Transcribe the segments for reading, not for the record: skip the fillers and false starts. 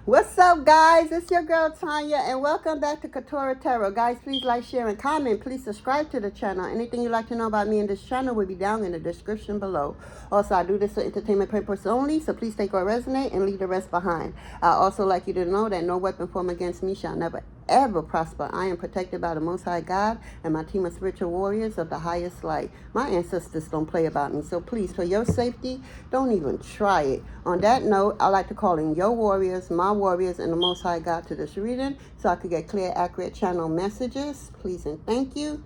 What's up, guys? It's your girl Tanya, and welcome back to Quetrah Tarot. Guys, please like, share, and comment. Please subscribe to the channel. Anything you'd like to know about me and this channel will be down in the description below. Also, I do this for entertainment purposes only, so please take what resonate and leave the rest behind. I also like you to know that no weapon formed against me shall never ever prosper. I am protected by the Most High God and my team of spiritual warriors of the highest light. My ancestors don't play about me, so please, for your safety, don't even try it. On that note, I like to call in your warriors, my warriors, and the Most High God to this reading so I could get clear, accurate channel messages. Please and thank you.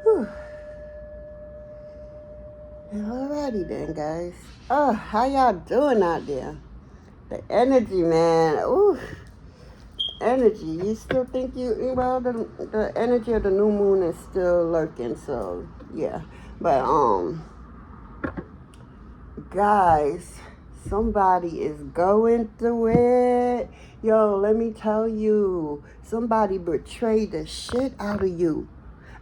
Whew. Alrighty then, guys. Oh, how y'all doing out there? The energy, man. Ooh. Energy. You still think well, the energy of the new moon is still lurking, so yeah. But guys, somebody is going through it. Yo, let me tell you, somebody betrayed the shit out of you.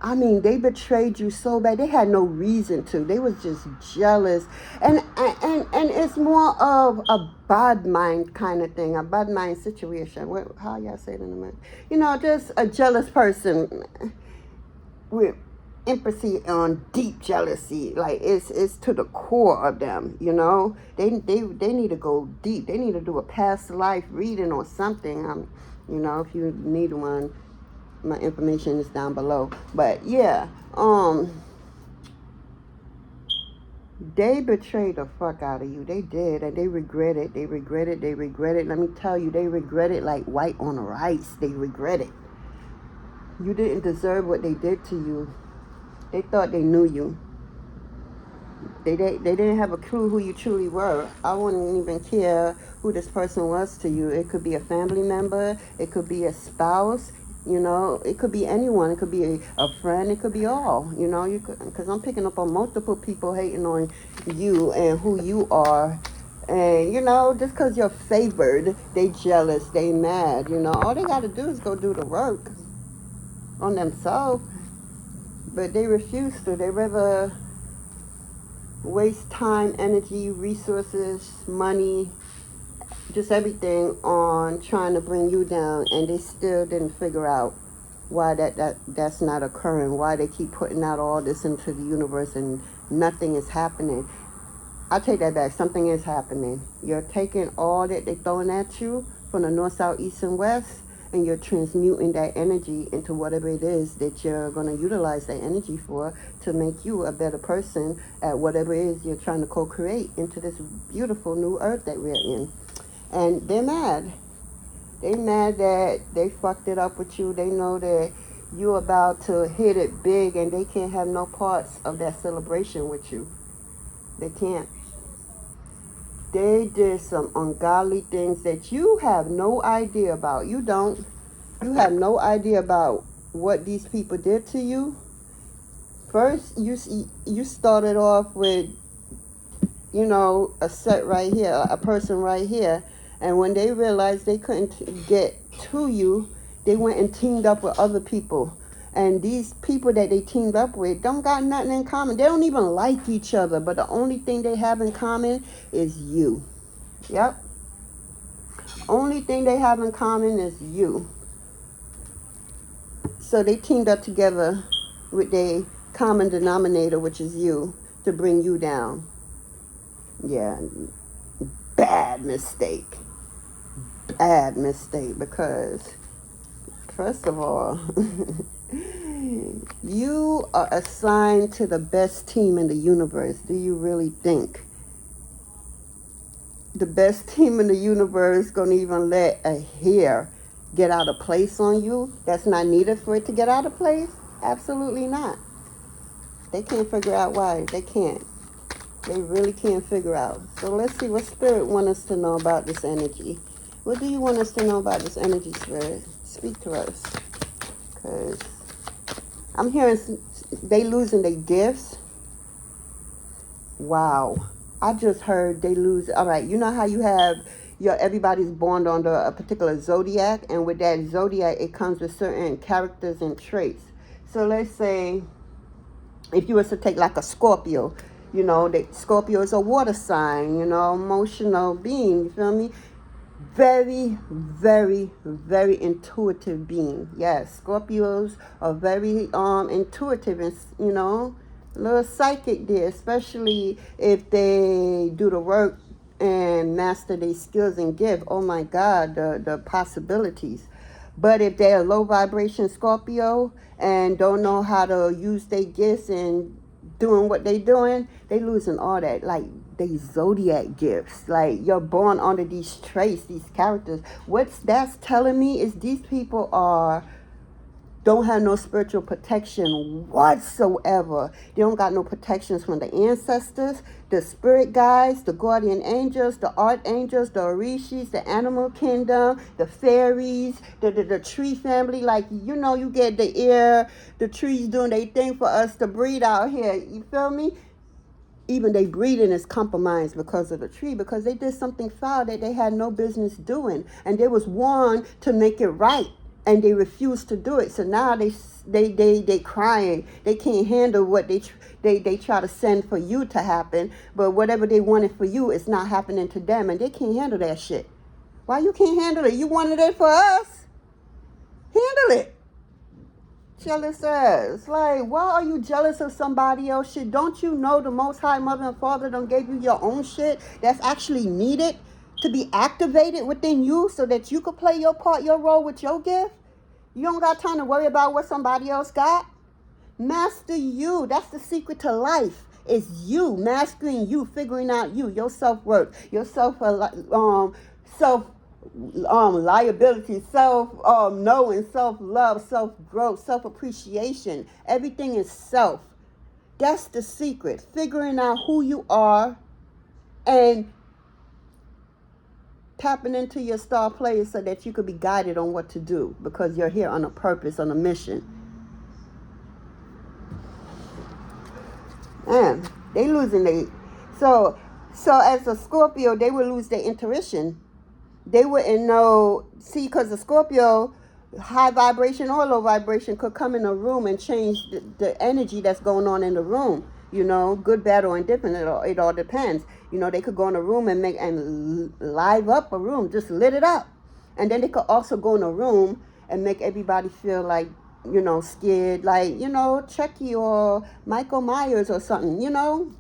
I mean, they betrayed you so bad. They had no reason to. They was just jealous. And it's more of a bad mind kind of thing, a bad mind situation. How y'all say it in a minute? You know, just a jealous person with empathy on deep jealousy. Like, it's to the core of them, you know? They need to go deep. They need to do a past life reading or something. You know, if you need one, my information is down below. But yeah, they betrayed the fuck out of you. They did, and they regret it. They regret it. They regret it. Let me tell you, they regret it like white on rice. They regret it. You didn't deserve what they did to you. They thought they knew you. They didn't have a clue who you truly were. I wouldn't even care who this person was to you. It could be a family member. It could be a spouse. You know, it could be anyone. It could be a friend. It could be all. You know, because I'm picking up on multiple people hating on you and who you are. And, you know, just because you're favored, they jealous, they mad. You know, all they got to do is go do the work on themselves. But they refuse to. They rather waste time, energy, resources, money, just everything on trying to bring you down, and they still didn't figure out why that's not occurring, why they keep putting out all this into the universe and nothing is happening. I take that back. Something is happening. You're taking all that they're throwing at you from the north, south, east, and west, and you're transmuting that energy into whatever it is that you're going to utilize that energy for to make you a better person at whatever it is you're trying to co-create into this beautiful new earth that we're in. And they're mad. They mad that they fucked it up with you. They know that you're about to hit it big and they can't have no parts of that celebration with you. They can't. They did some ungodly things that you have no idea about. You don't. You have no idea about what these people did to you. First, you started off with, you know, a set right here, a person right here. And when they realized they couldn't get to you, they went and teamed up with other people. And these people that they teamed up with don't got nothing in common. They don't even like each other. But the only thing they have in common is you. Yep. Only thing they have in common is you. So they teamed up together with their common denominator, which is you, to bring you down. Yeah. Bad mistake. Bad mistake, because first of all, you are assigned to the best team in the universe. Do you really think the best team in the universe gonna even let a hair get out of place on you that's not needed for it to get out of place? Absolutely not. They can't figure out why. They can't. They really can't figure out. So let's see what Spirit wants us to know about this energy. What do you want us to know about this energy, Spirit? Speak to us. Because I'm hearing they losing their gifts. Wow. I just heard they lose. All right, you know how you have everybody's born under a particular zodiac, and with that zodiac, it comes with certain characters and traits. So let's say if you was to take like a Scorpio, you know, Scorpio is a water sign, you know, emotional being, you feel me? Very, very, very intuitive being. Yes, Scorpios are very intuitive and, you know, a little psychic there, especially if they do the work and master their skills and give. Oh my God, the possibilities. But if they're a low vibration Scorpio and don't know how to use their gifts and doing what they doing, they losing all that, like they zodiac gifts. Like, you're born under these traits, these characters. What's that's telling me is these people don't have no spiritual protection whatsoever. They don't got no protections from the ancestors, the spirit guides, the guardian angels, the archangels, the orishas, the animal kingdom, the fairies, the tree family. Like, you know, you get the trees doing their thing for us to breathe out here. You feel me? Even their breathing is compromised because of the tree, because they did something foul that they had no business doing, and they was warned to make it right, and they refused to do it. So now they crying. They can't handle what they try to send for you to happen, but whatever they wanted for you is not happening to them, and they can't handle that shit. Why you can't handle it? You wanted it for us. Handle it. Jealous ass. Like, why are you jealous of somebody else shit? Don't you know the Most High Mother and Father done gave you your own shit that's actually needed to be activated within you so that you could play your part, your role with your gift? You don't got time to worry about what somebody else got. Master you. That's the secret to life. It's you, mastering you, figuring out you, your self-worth, your liability, knowing, self-love, self-growth, self-appreciation. Everything is self. That's the secret. Figuring out who you are and tapping into your star players so that you could be guided on what to do, because you're here on a purpose, on a mission. Man, they losing so as a Scorpio, they would lose their intuition. They wouldn't know, see, because the Scorpio, high vibration or low vibration, could come in a room and change the energy that's going on in the room. You know, good, bad, or indifferent. It all depends. You know, they could go in a room and live up a room, just lit it up. And then they could also go in a room and make everybody feel like, you know, scared, like, you know, Chucky or Michael Myers or something, you know,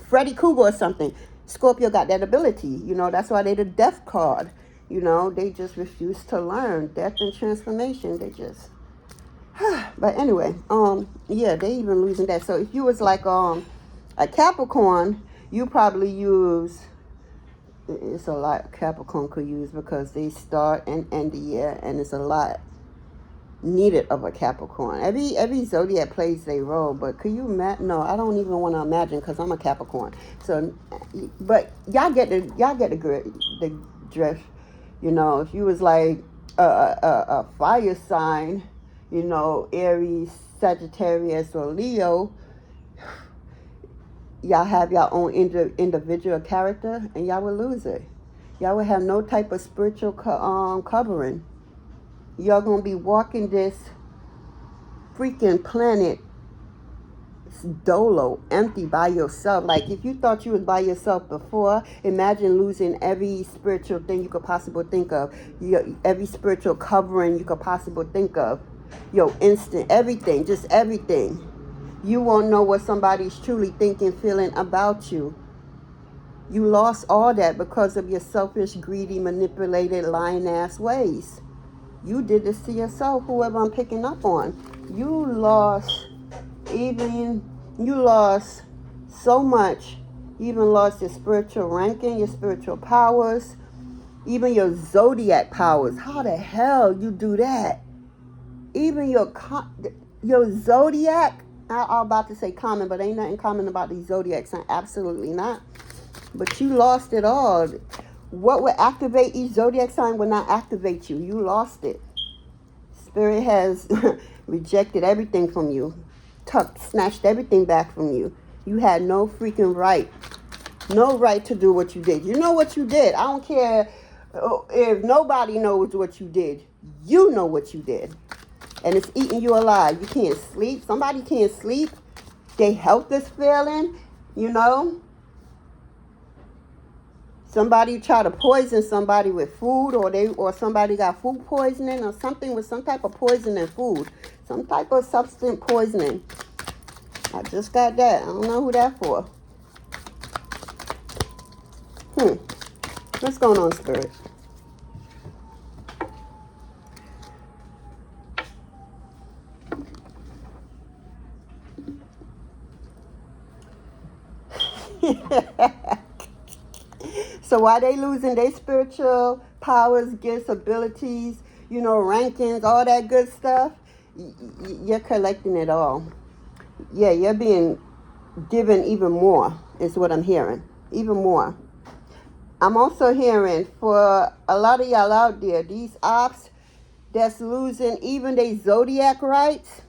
Freddy Krueger or something. Scorpio got that ability. You know, that's why they the death card. You know, they just refuse to learn. Death and transformation, they just... But anyway, yeah, they even losing that. So if you was like a Capricorn, you probably use... It's a lot Capricorn could use because they start and end the year, and it's a lot needed of a Capricorn. Every zodiac plays their role, but could you imagine? No, I don't even want to imagine, because I'm a Capricorn. So, but y'all get the drift. You know, if you was like a fire sign, you know, Aries, Sagittarius, or Leo, y'all have your own individual character, and y'all will lose it. Y'all will have no type of spiritual covering. Y'all gonna be walking this freaking planet dolo, empty, by yourself. Like, if you thought you was by yourself before, imagine losing every spiritual thing you could possibly think of, every spiritual covering you could possibly think of, your instinct, everything, just everything. You won't know what somebody's truly thinking, feeling about you. You lost all that because of your selfish, greedy, manipulated, lying ass ways. You did this to yourself, whoever I'm picking up on. You lost so much. You even lost your spiritual ranking, your spiritual powers, even your zodiac powers. How the hell you do that? Even your zodiac, I'm about to say common, but ain't nothing common about these zodiac signs. Absolutely not. But you lost it all. What would activate each zodiac sign will not activate you. You lost it. Spirit has rejected everything from you. Snatched everything back from you. You had no freaking right. No right to do what you did. You know what you did. I don't care If nobody knows what you did, you know what you did. And it's eating you alive. You can't sleep. Somebody can't sleep. Their health is failing, you know. Somebody try to poison somebody with food, or somebody got food poisoning or something with some type of poison in food. Some type of substance poisoning. I just got that. I don't know who that for. What's going on, Spirit? So why they losing their spiritual powers, gifts, abilities, you know, rankings, all that good stuff? You're collecting it all. Yeah, you're being given even more, is what I'm hearing. Even more. I'm also hearing for a lot of y'all out there, these ops that's losing even their zodiac rights,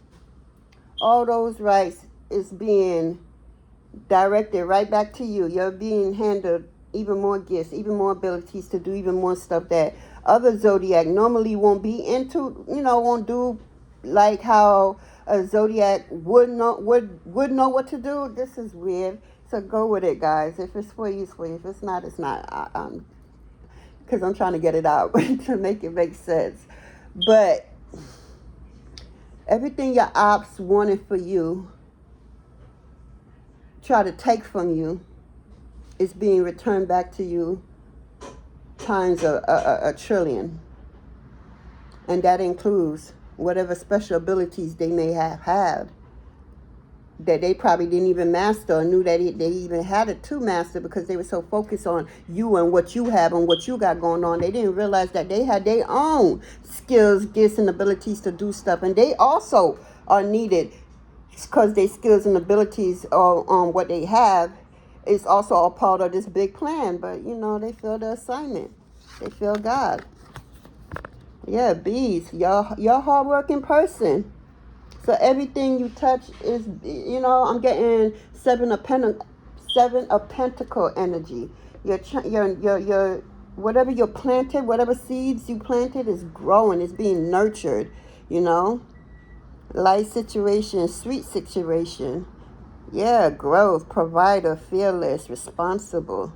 all those rights is being directed right back to you. You're being handed even more gifts, even more abilities to do even more stuff that other zodiac normally won't be into, you know, won't do, like how a zodiac would know what to do. This is weird. So go with it, guys. If it's for you, it's for you. If it's not, it's not. Because I'm trying to get it out to make it make sense. But everything your ops wanted for you, try to take from you, is being returned back to you times a trillion. And that includes whatever special abilities they may have had that they probably didn't even master, or knew that they even had it to master, because they were so focused on you and what you have and what you got going on. They didn't realize that they had their own skills, gifts, and abilities to do stuff. And they also are needed, because their skills and abilities on what they have is also a part of this big plan. But, you know, they feel the assignment. They feel God. Yeah, bees. You're a hardworking person. So everything you touch is, you know, I'm getting seven of pentacle energy. Your whatever you planted, whatever seeds you planted is growing. It's being nurtured, you know. Light situation, sweet situation. Yeah, growth, provider, fearless, responsible.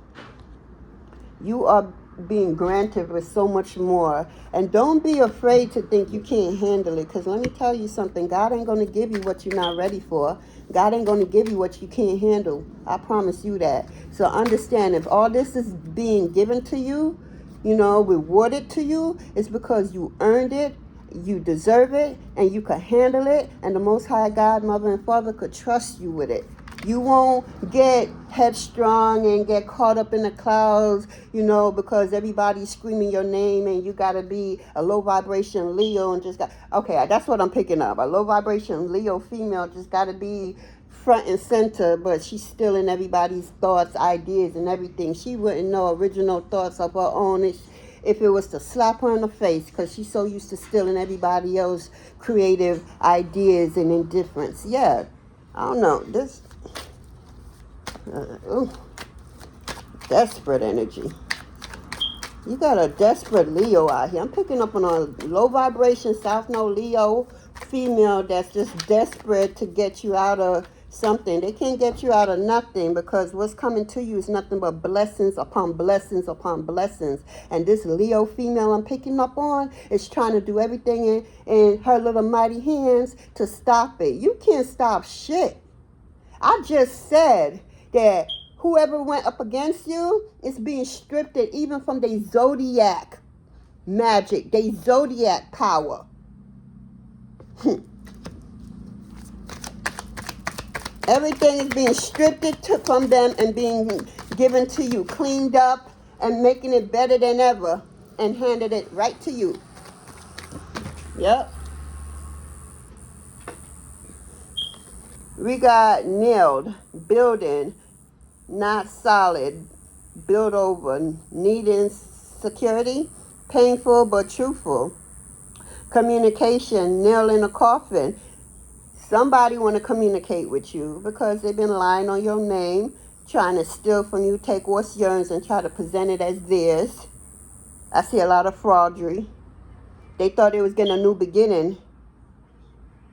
You are being granted with so much more. And don't be afraid to think you can't handle it. Because let me tell you something. God ain't going to give you what you're not ready for. God ain't going to give you what you can't handle. I promise you that. So understand, if all this is being given to you, you know, rewarded to you, it's because you earned it. You deserve it, and you could handle it, and the Most High God, Mother, and Father could trust you with it. You won't get headstrong and get caught up in the clouds, you know, because everybody's screaming your name, and you got to be a low vibration Leo and just got, okay, that's what I'm picking up. A low vibration Leo female just got to be front and center, but she's still in everybody's thoughts, ideas, and everything. She wouldn't know original thoughts of her own if it was to slap her in the face, because she's so used to stealing everybody else's creative ideas and indifference. Yeah, I don't know. This, desperate energy. You got a desperate Leo out here. I'm picking up on a low vibration South Node Leo female that's just desperate to get you out of something. They can't get you out of nothing, because what's coming to you is nothing but blessings upon blessings upon blessings. And this Leo female I'm picking up on is trying to do everything in her little mighty hands to stop it. You can't stop shit. I just said that whoever went up against you is being stripped even from their zodiac magic, their zodiac power. Everything is being stripped from them and being given to you, cleaned up, and making it better than ever, and handed it right to you. Yep. We got nailed, building, not solid, build over, needing security, painful but truthful. Communication, nail in a coffin. Somebody want to communicate with you because they've been lying on your name, trying to steal from you, take what's yours and try to present it as theirs. I see a lot of fraudery. They thought they was getting a new beginning,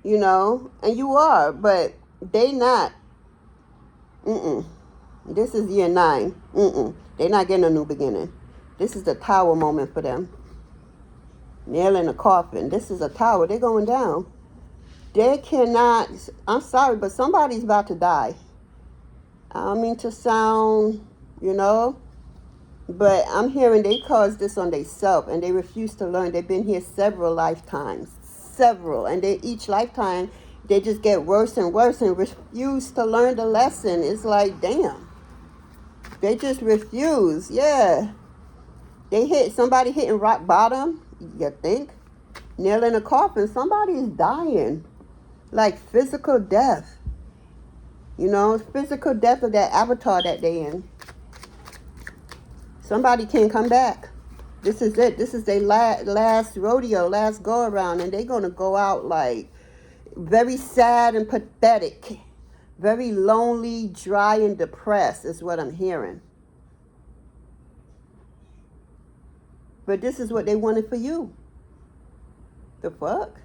you know, and you are, but they not. Mm-mm. This is year 9. Mm-mm. They not getting a new beginning. This is the tower moment for them. Nail in a coffin. This is a tower. They're going down. They cannot. I'm sorry, but somebody's about to die. I don't mean to sound, you know, but I'm hearing they caused this on themselves and they refuse to learn. They've been here several lifetimes. Several. And they each lifetime, they just get worse and worse and refuse to learn the lesson. It's like, damn. They just refuse. Yeah. Somebody hitting rock bottom, you think? Nail in a coffin. Somebody is dying. Like physical death. You know, physical death of that avatar that they in. Somebody can come back. This is it. This is their last rodeo, last go around. And they're going to go out like very sad and pathetic. Very lonely, dry, and depressed is what I'm hearing. But this is what they wanted for you. The fuck?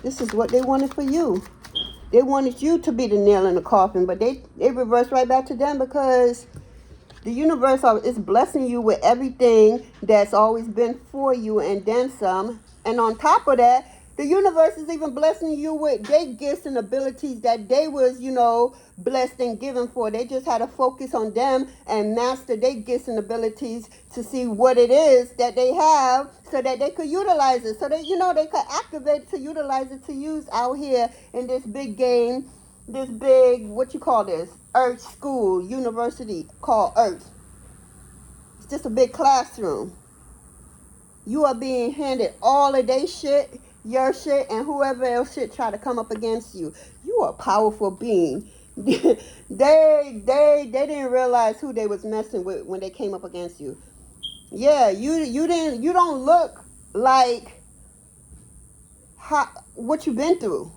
This is what they wanted for you. They wanted you to be the nail in the coffin, but they reversed right back to them because the universe is blessing you with everything that's always been for you and then some. And on top of that, the universe is even blessing you with their gifts and abilities that they was, you know, blessed and given for. They just had to focus on them and master their gifts and abilities to see what it is that they have so that they could utilize it. So that, you know, they could activate to utilize it to use out here in this big game, this big, what you call this? Earth school, university called Earth. It's just a big classroom. You are being handed all of their shit, your shit, and whoever else shit try to come up against you. You are a powerful being. they didn't realize who they was messing with when they came up against you. Yeah, you don't look like what you've been through.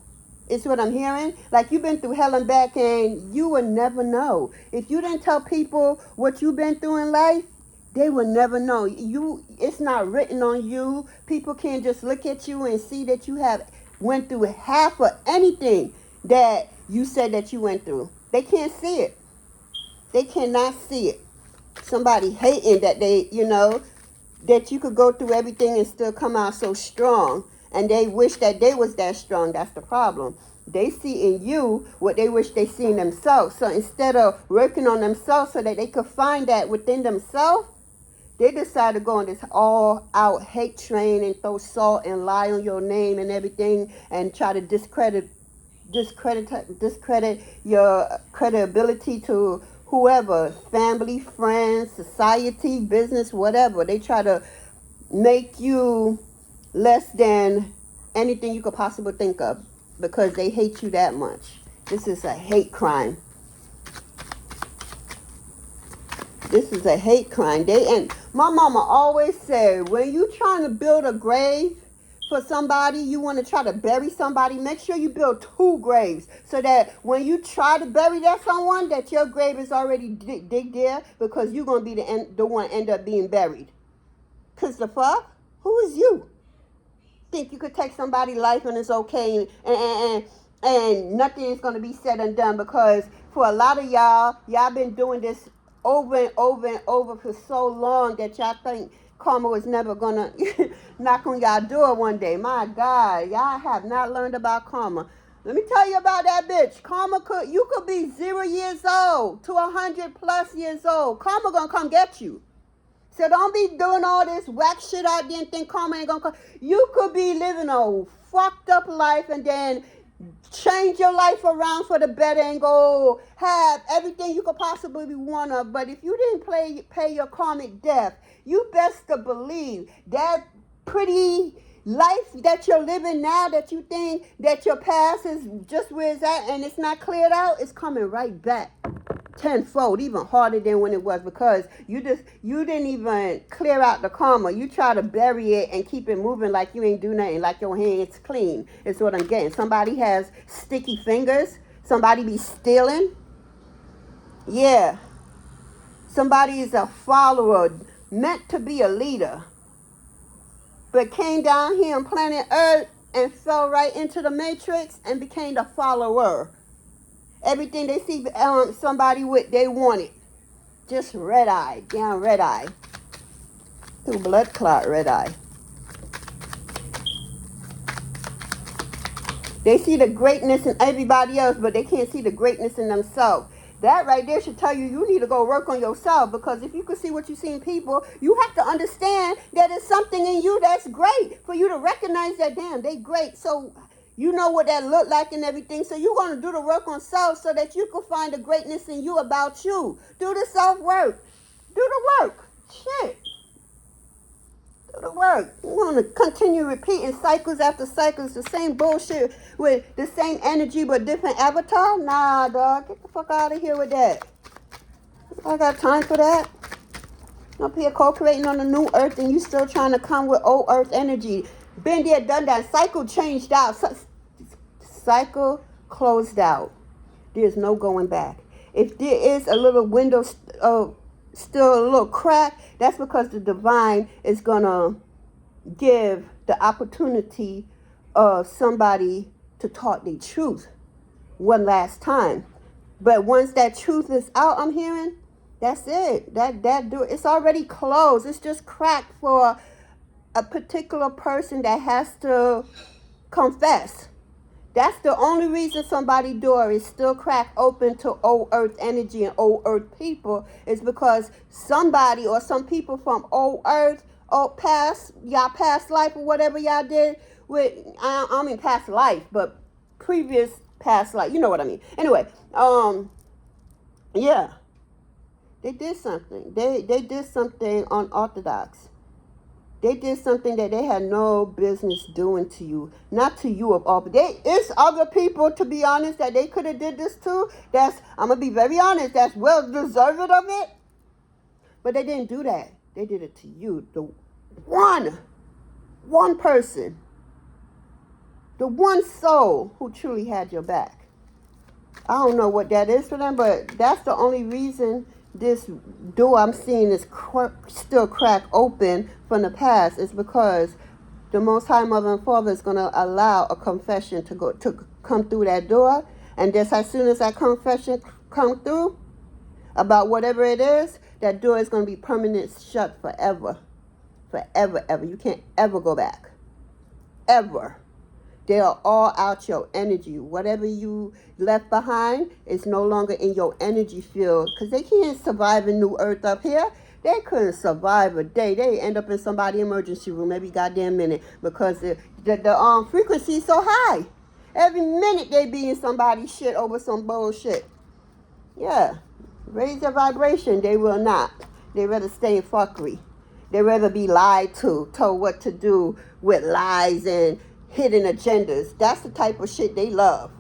It's what I'm hearing. Like you've been through hell and back and you would never know. If you didn't tell people what you've been through in life, they will never know. It's not written on you. People can't just look at you and see that you have went through half of anything that you said that you went through. They can't see it. They cannot see it. Somebody hating that they, you know, that you could go through everything and still come out so strong. And they wish that they was that strong. That's the problem. They see in you what they wish they see in themselves. So instead of working on themselves so that they could find that within themselves, they decide to go on this all-out hate train and throw salt and lie on your name and everything and try to discredit your credibility to whoever, family, friends, society, business, whatever. They try to make you less than anything you could possibly think of because they hate you that much. This is a hate crime. This is a hate crime. And my mama always said, when you trying to build a grave for somebody, you want to try to bury somebody, make sure you build 2 graves so that when you try to bury that someone, that your grave is already dig there because you're going to be the one end up being buried. Because the fuck? Who is you? Think you could take somebody's life and it's okay and nothing is going to be said and done because for a lot of y'all been doing this over and over and over for so long that y'all think karma was never gonna knock on y'all door one day. My God, y'all have not learned about karma. Let me tell you about that bitch. Karma you could be 0 years old to 100+ years old. Karma gonna come get you. So don't be doing all this whack shit out there and think karma ain't gonna come. You could be living a fucked up life and then change your life around for the better and go have everything you could possibly want of. But if you didn't pay your karmic debt, you best to believe that pretty life that you're living now that you think that your past is just where it's at and it's not cleared out, it's coming right back tenfold, even harder than when it was because you didn't even clear out the karma. You try to bury it and keep it moving like you ain't do nothing, like your hands clean. It's what I'm getting. Somebody has sticky fingers. Somebody be stealing. Yeah. Somebody is a follower, meant to be a leader, but came down here on planet Earth and fell right into the matrix and became the follower. Everything they see somebody with, they want it. Just red eye, down red eye. Through blood clot red eye. They see the greatness in everybody else, but they can't see the greatness in themselves. That right there should tell you you need to go work on yourself, because if you can see what you see in people, you have to understand that there's something in you that's great for you to recognize that, damn, they great. So you know what that look like and everything. So you're going to do the work on self so that you can find the greatness in you about you. Do the self-work. Do the work. Shit. Do the work. You want to continue repeating cycles after cycles, the same bullshit with the same energy but different avatar? Nah, dog. Get the fuck out of here with that. I got time for that. Up here co-creating on the new earth and you still trying to come with old earth energy. Been there, done that. Cycle changed out. Cycle closed out. There's no going back. If there is a little window, still a little crack, that's because the divine is going to give the opportunity of somebody to talk their truth one last time. But once that truth is out, I'm hearing, that's it. It's already closed. It's just cracked for a particular person that has to confess. That's the only reason somebody's door is still cracked open to old earth energy and old earth people, is because somebody or some people from old earth, old past, y'all past life or whatever y'all did with, I mean past life, but previous past life, you know what I mean. Anyway, yeah, they did something. They did something unorthodox. They did something that they had no business doing to you. Not to you of all, but it's other people, to be honest, that they could have did this to. I'm going to be very honest, that's well deserved of it. But they didn't do that. They did it to you. The one person, the one soul who truly had your back. I don't know what that is for them, but that's the only reason this door I'm seeing is still cracked open from the past, is because the Most High Mother and Father is going to allow a confession to come through that door. And just as soon as that confession come through about whatever it is, that door is going to be permanent shut forever. Forever, ever. You can't ever go back. Ever. They are all out your energy. Whatever you left behind is no longer in your energy field, because they can't survive in New Earth up here. They couldn't survive a day. They end up in somebody's emergency room every goddamn minute, because the frequency is so high. Every minute they be in somebody's shit over some bullshit. Yeah. Raise their vibration. They will not. They rather stay in fuckery. They rather be lied to, told what to do with lies and hidden agendas. That's the type of shit they love.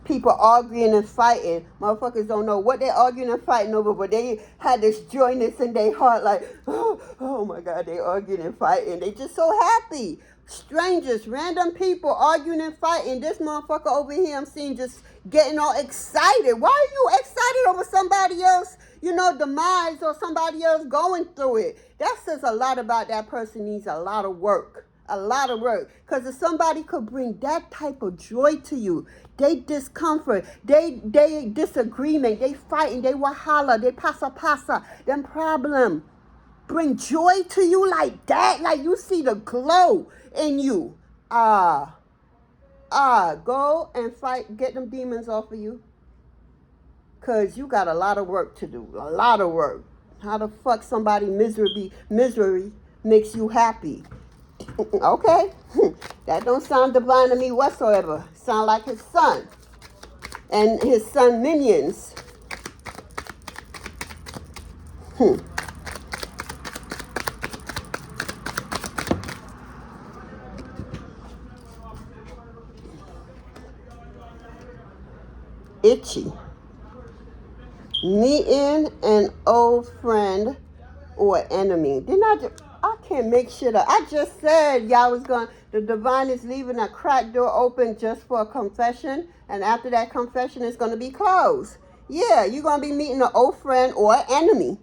People arguing and fighting. Motherfuckers don't know what they're arguing and fighting over, but they had this joyness in their heart, like, oh my God, they arguing and fighting. They just so happy. Strangers, random people arguing and fighting. This motherfucker over here I'm seeing just getting all excited. Why are you excited over somebody else, demise, or somebody else going through it? That says a lot about that person needs a lot of work. A lot of work. Because if somebody could bring that type of joy to you, they discomfort, they disagreement, they fighting, they wahala, they pasa, them problem, bring joy to you like that, like you see the glow in you. Go and fight, get them demons off of you. Because you got a lot of work to do. A lot of work. How the fuck somebody misery makes you happy? Okay, that don't sound divine to me whatsoever. Sound like his son and his son minions. Itchy. Meeting an old friend or enemy. I can't make shit up. I just said the divine is leaving a cracked door open just for a confession. And after that confession, it's going to be closed. Yeah, you're going to be meeting an old friend or enemy.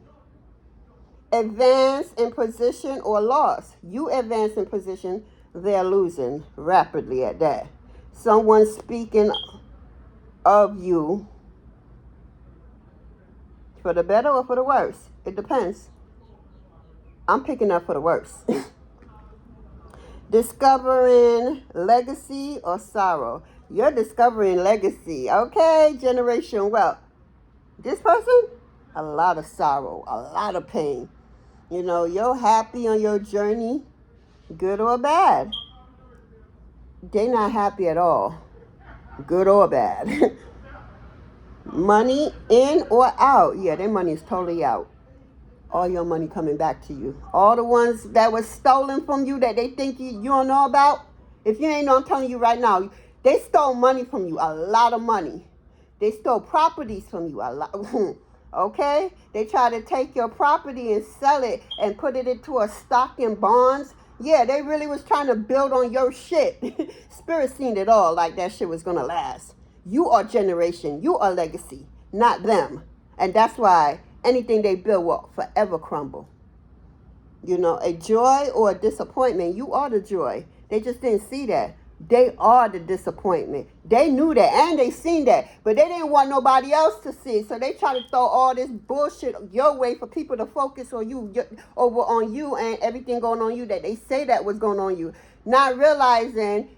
advance in position or loss. You advance in position, they're losing rapidly at that. Someone speaking of you for the better or for the worse. It depends. I'm picking up for the worse. Discovering legacy or sorrow. You're discovering legacy. Okay, generation wealth. This person, a lot of sorrow, a lot of pain. You know, you're happy on your journey, good or bad. They're not happy at all, good or bad. Money in or out. Yeah, their money is totally out. All your money coming back to you. All the ones that was stolen from you that they think you don't know about. If you ain't know, I'm telling you right now, they stole money from you, a lot of money. They stole properties from you, a lot. Okay? They try to take your property and sell it and put it into a stock and bonds. Yeah, they really was trying to build on your shit. Spirit seen it all like that shit was going to last. You are generation. You are legacy, not them. And that's why anything they build will forever crumble. You know, a joy or a disappointment, you are the joy. They just didn't see that. They are the disappointment. They knew that and they seen that, but they didn't want nobody else to see. So they try to throw all this bullshit your way for people to focus on you, over on you and everything going on you that they say that was going on you. Not realizing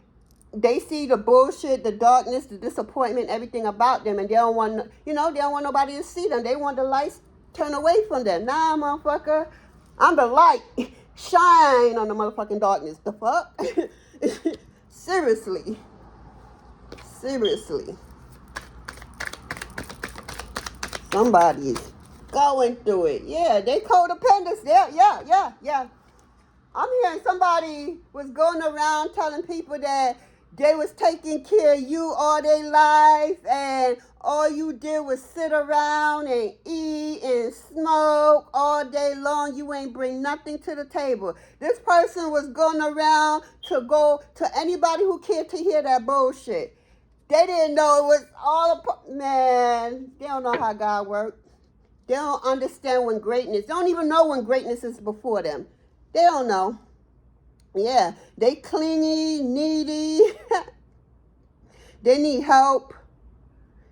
they see the bullshit, the darkness, the disappointment, everything about them, and they don't want, they don't want nobody to see them. They want the lights turned away from them. Nah, motherfucker, I'm the light. Shine on the motherfucking darkness. The fuck? Seriously. Somebody's going through it. Yeah, they codependence. Yeah. I'm hearing somebody was going around telling people that they was taking care of you all their life and all you did was sit around and eat and smoke all day long. You ain't bring nothing to the table. This person was going around to go to anybody who cared to hear that bullshit. They didn't know it was all man, they don't know how God works. They don't understand when greatness. They don't even know when greatness is before them. They don't know. Yeah, they clingy, needy. They need help.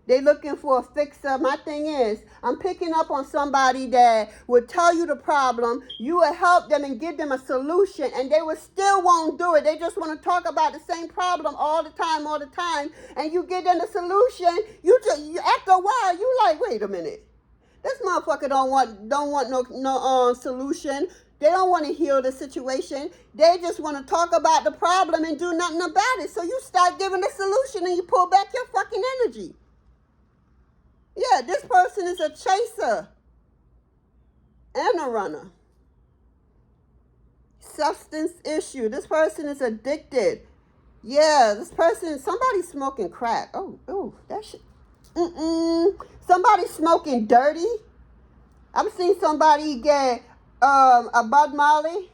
They looking for a fixer. My thing is, I'm picking up on somebody that would tell you the problem. You will help them and give them a solution, and they will still won't do it. They just want to talk about the same problem all the time. And you give them the solution. You after a while, you like, wait a minute. This motherfucker don't want no solution. They don't want to heal the situation. They just want to talk about the problem and do nothing about it. So you start giving the solution and you pull back your fucking energy. Yeah, this person is a chaser and a runner. Substance issue. This person is addicted. Yeah, this person, somebody smoking crack. Oh, that shit. Somebody smoking dirty. I've seen somebody get a Bob Marley.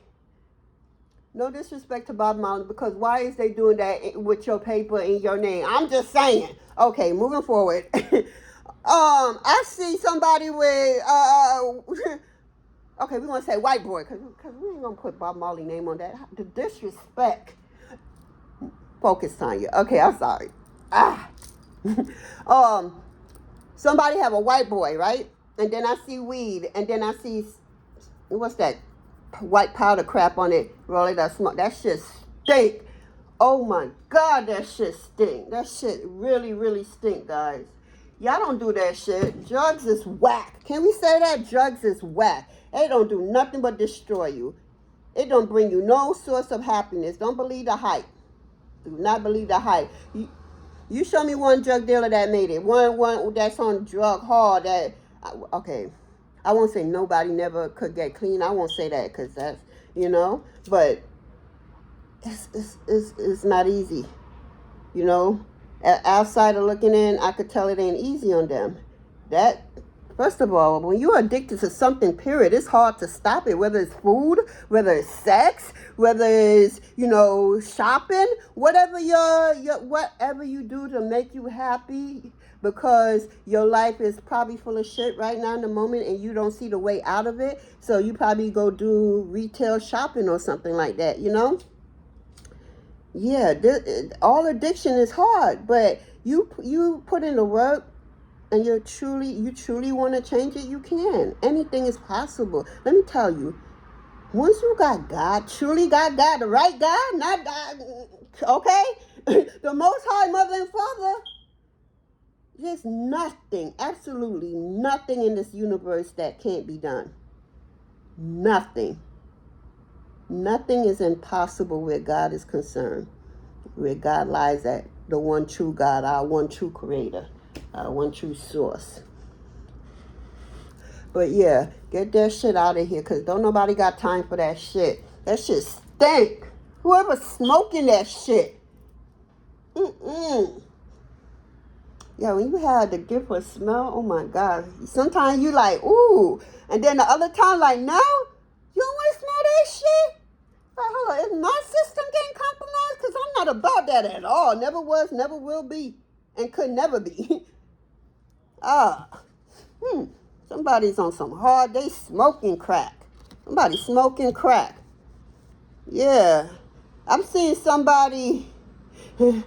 No disrespect to Bob Marley, because why is they doing that with your paper in your name? I'm just saying. Okay, moving forward. I see somebody with okay, we're gonna say white boy, cause we ain't gonna put Bob Marley name on that. The disrespect. Focus, Tanya. Okay, I'm sorry. Somebody have a white boy, right? And then I see weed, and then I see, what's that white powder crap on it? Roll it up, smoke. That shit stink. Oh my God, that shit stink. That shit really, really stink, guys. Y'all don't do that shit. Drugs is whack. Can we say that? Drugs is whack. They don't do nothing but destroy you. It don't bring you no source of happiness. Don't believe the hype. Do not believe the hype. You show me one drug dealer that made it. One that's on drug hard that, okay, I won't say nobody never could get clean. I won't say that because that's, but it's not easy, Outside of looking in, I could tell it ain't easy on them. That, first of all, when you're addicted to something, period, it's hard to stop it, whether it's food, whether it's sex, whether it's, shopping, whatever whatever you do to make you happy. because your life is probably full of shit right now in the moment and you don't see the way out of it. So you probably go do retail shopping or something like that, you know? Yeah, all addiction is hard, but you put in the work and you truly want to change it, you can. Anything is possible. Let me tell you, once you got God, truly got God, the right God, not God, okay? The Most High Mother and Father, there's nothing, absolutely nothing in this universe that can't be done. Nothing. Nothing is impossible where God is concerned. Where God lies at, the one true God, our one true creator, our one true source. But yeah, get that shit out of here, because don't nobody got time for that shit. That shit stink. Whoever's smoking that shit. Yeah, when you have the gift of smell, oh my God. Sometimes you like, ooh. And then the other time, like, no? You don't want to smell that shit? Like, hold on, is my system getting compromised? Because I'm not about that at all. Never was, never will be, and could never be. Somebody's on some hard, they smoking crack. Somebody smoking crack. Yeah. I'm seeing somebody. Can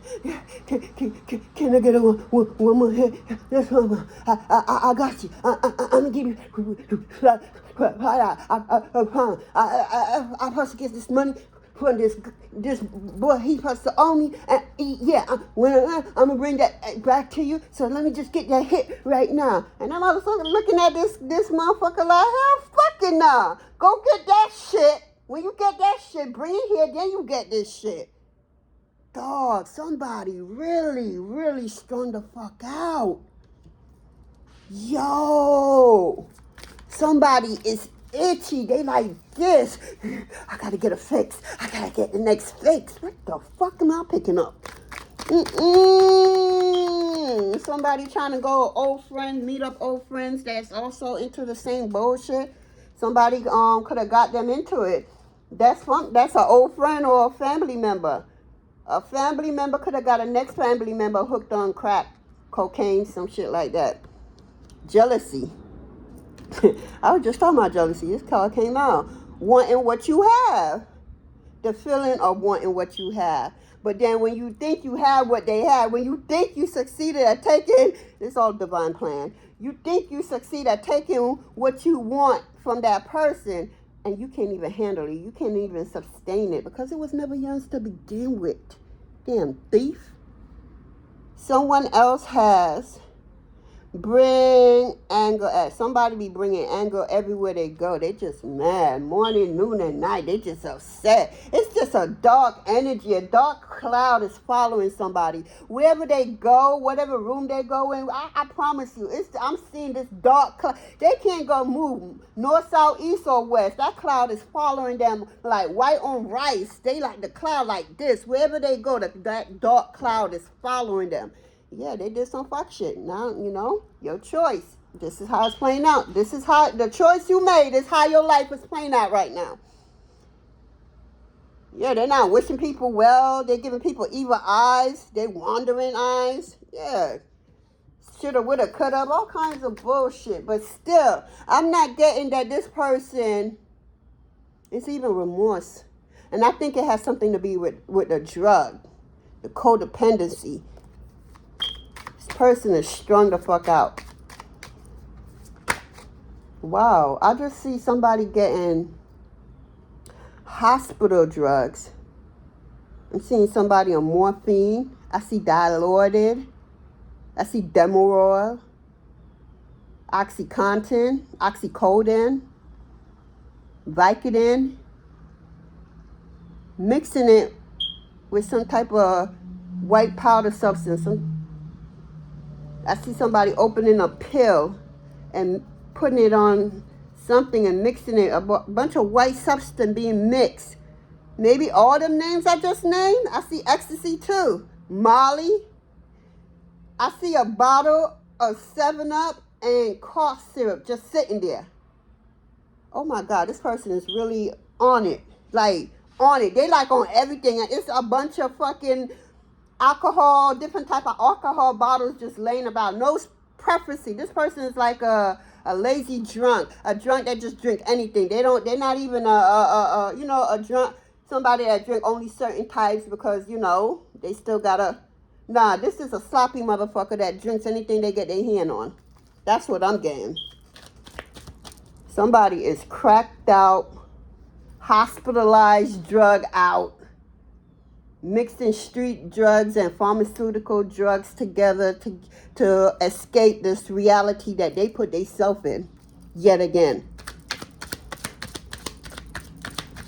I get one more hit? Yes, mama. I got you. I'm gonna give you. I'm supposed to get this money from this boy. He's supposed to owe me. And I'm gonna bring that back to you. So let me just get that hit right now. And I'm also looking at this motherfucker like, hell, fucking nah. Go get that shit. When you get that shit, bring it here. Then you get this shit. Dog, somebody really strung the fuck out. Yo, somebody is itchy. They like this. I gotta get a fix. I gotta get the next fix. What the fuck am I picking up? Somebody trying to go meet up old friends that's also into the same bullshit. Somebody could have got them into it. That's an old friend or a family member. A family member could have got a next family member hooked on crack, cocaine, some shit like that. Jealousy. I was just talking about jealousy. This card came out. Wanting what you have. The feeling of wanting what you have. But then when you think you have what they have, when you think you succeeded at taking, it's all divine plan. You think you succeed at taking what you want from that person, and you can't even handle it. You can't even sustain it because it was never yours to begin with. Damn thief. Someone else has bring anger. Somebody be bringing anger everywhere they go. They just mad. Morning, noon, and night. They just upset. It's just a dark energy. A dark cloud is following somebody. Wherever they go, whatever room they go in, I promise you, I'm seeing this dark cloud. They can't go move north, south, east, or west. That cloud is following them like white on rice. They like the cloud like this. Wherever they go, that dark cloud is following them. Yeah, they did some fuck shit. Now, your choice. This is how it's playing out. This is how the choice you made is how your life is playing out right now. Yeah, they're not wishing people well. They're giving people evil eyes. They're wandering eyes. Yeah. Shoulda, woulda, coulda, all kinds of bullshit. But still, I'm not getting that this person is even remorse. And I think it has something to be with the drug, the codependency. Person is strung the fuck out. Wow, I just see somebody getting hospital drugs. I'm seeing somebody on morphine. I see Dilaudid. I see Demerol, OxyContin, Oxycodone, Vicodin, mixing it with some type of white powder substance. I see somebody opening a pill and putting it on something and mixing it, a bunch of white substance being mixed. Maybe all them names I just named. I see ecstasy too. Molly. I see a bottle of 7-Up and cough syrup just sitting there. Oh my God, this person is really on it. Like, on it. They like on everything. It's a bunch of fucking alcohol, different type of alcohol bottles just laying about. No preference. This person is like a lazy drunk, a drunk that just drink anything. They're not even a drunk, somebody that drink only certain types because, they still gotta, nah, this is a sloppy motherfucker that drinks anything they get their hand on. That's what I'm getting. Somebody is cracked out, hospitalized, drug out, mixing street drugs and pharmaceutical drugs together to escape this reality that they put themselves in yet again.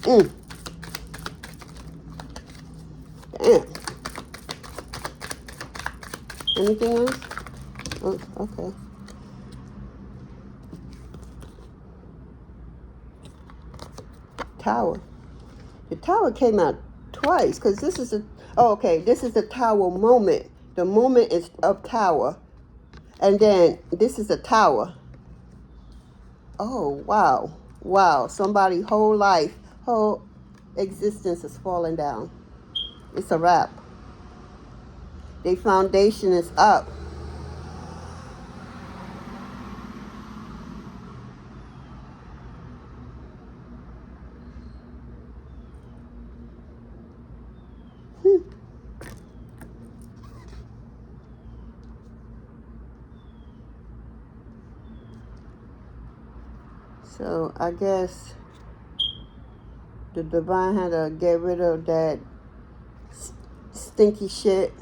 Damn. Anything else? Oh, okay. Tower. The tower came out twice because this is this is the tower moment. The moment is of tower, and then this is a tower. Oh, wow, somebody's whole life, whole existence is falling down. It's a wrap. Their foundation is up. So I guess the divine had to get rid of that stinky shit,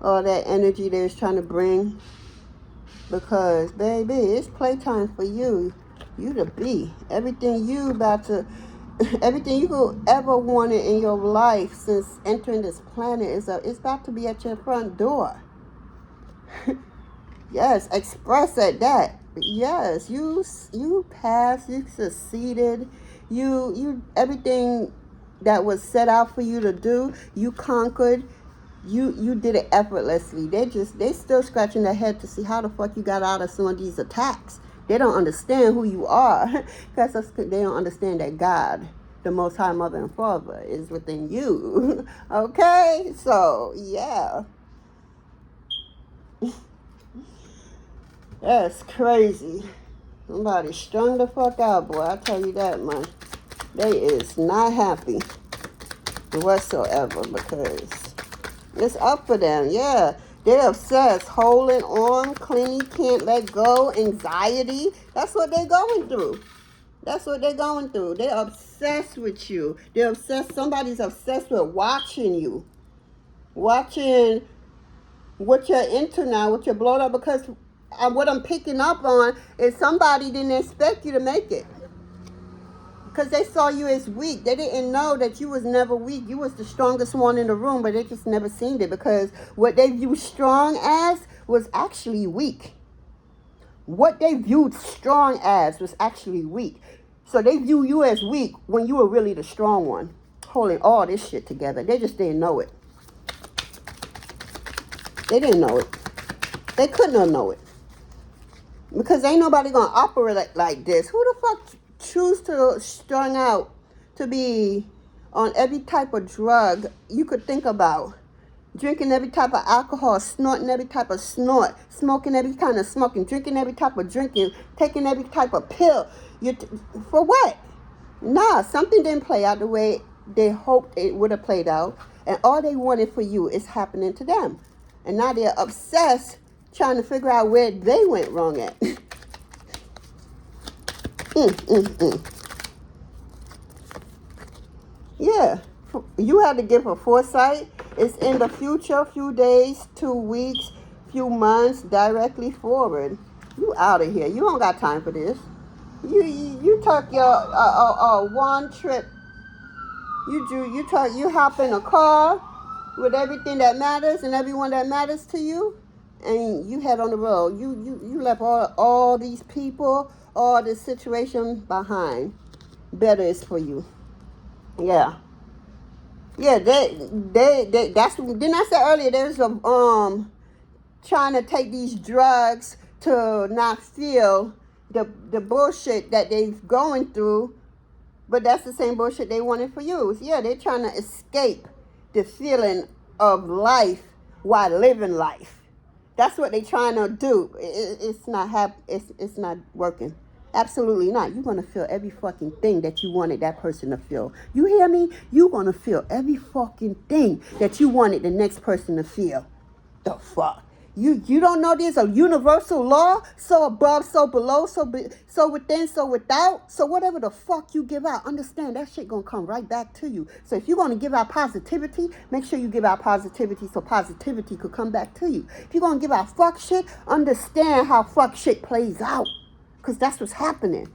all that energy they was trying to bring, because baby, it's playtime for you. You to be everything you everything you could ever wanted in your life since entering this planet it's about to be at your front door. Yes, express at that. Yes, you passed, you succeeded, you everything that was set out for you to do, you conquered, you did it effortlessly. They still scratching their head to see how the fuck you got out of some of these attacks. They don't understand who you are because they don't understand that God, the Most High Mother and Father, is within you. Okay, so yeah. That's crazy. Somebody strung the fuck out, boy. I tell you that, man. They is not happy whatsoever because it's up for them. Yeah, they're obsessed, holding on, clingy, can't let go, anxiety. That's what they're going through. That's what they're going through. They're obsessed with you. They're obsessed. Somebody's obsessed with watching you. Watching what you're into now, what you're blowing up, because what I'm picking up on is somebody didn't expect you to make it. Because they saw you as weak. They didn't know that you was never weak. You was the strongest one in the room, but they just never seen it because what they viewed strong as was actually weak. What they viewed strong as was actually weak. So they view you as weak when you were really the strong one, holding all this shit together. They just didn't know it. They didn't know it. They couldn't have known it. Because ain't nobody gonna operate like this. Who the fuck choose to strung out to be on every type of drug you could think about? Drinking every type of alcohol, snorting every type of snort, smoking every kind of smoking, drinking every type of drinking, taking every type of pill. For what? Nah, something didn't play out the way they hoped it would have played out. And all they wanted for you is happening to them. And now they're obsessed trying to figure out where they went wrong at. Yeah, you had to give a foresight. It's in the future, few days, 2 weeks, few months, directly forward. You out of here. You don't got time for this. You took your one trip. You hop in a car with everything that matters and everyone that matters to you, and you head on the road. You left all these people, all this situation behind. Better is for you. Yeah. Yeah, that's, didn't I say earlier, there's a trying to take these drugs to not feel the bullshit that they're going through, but that's the same bullshit they wanted for you. Yeah, they're trying to escape the feeling of life while living life. That's what they're trying to do. It's not it's not working. Absolutely not. You're going to feel every fucking thing that you wanted that person to feel. You hear me? You're going to feel every fucking thing that you wanted the next person to feel. The fuck? You don't know there's a universal law? So above, so below, so within, so without. So whatever the fuck you give out, understand that shit gonna come right back to you. So if you're gonna give out positivity, make sure you give out positivity so positivity could come back to you. If you're gonna give out fuck shit, understand how fuck shit plays out. Because that's what's happening.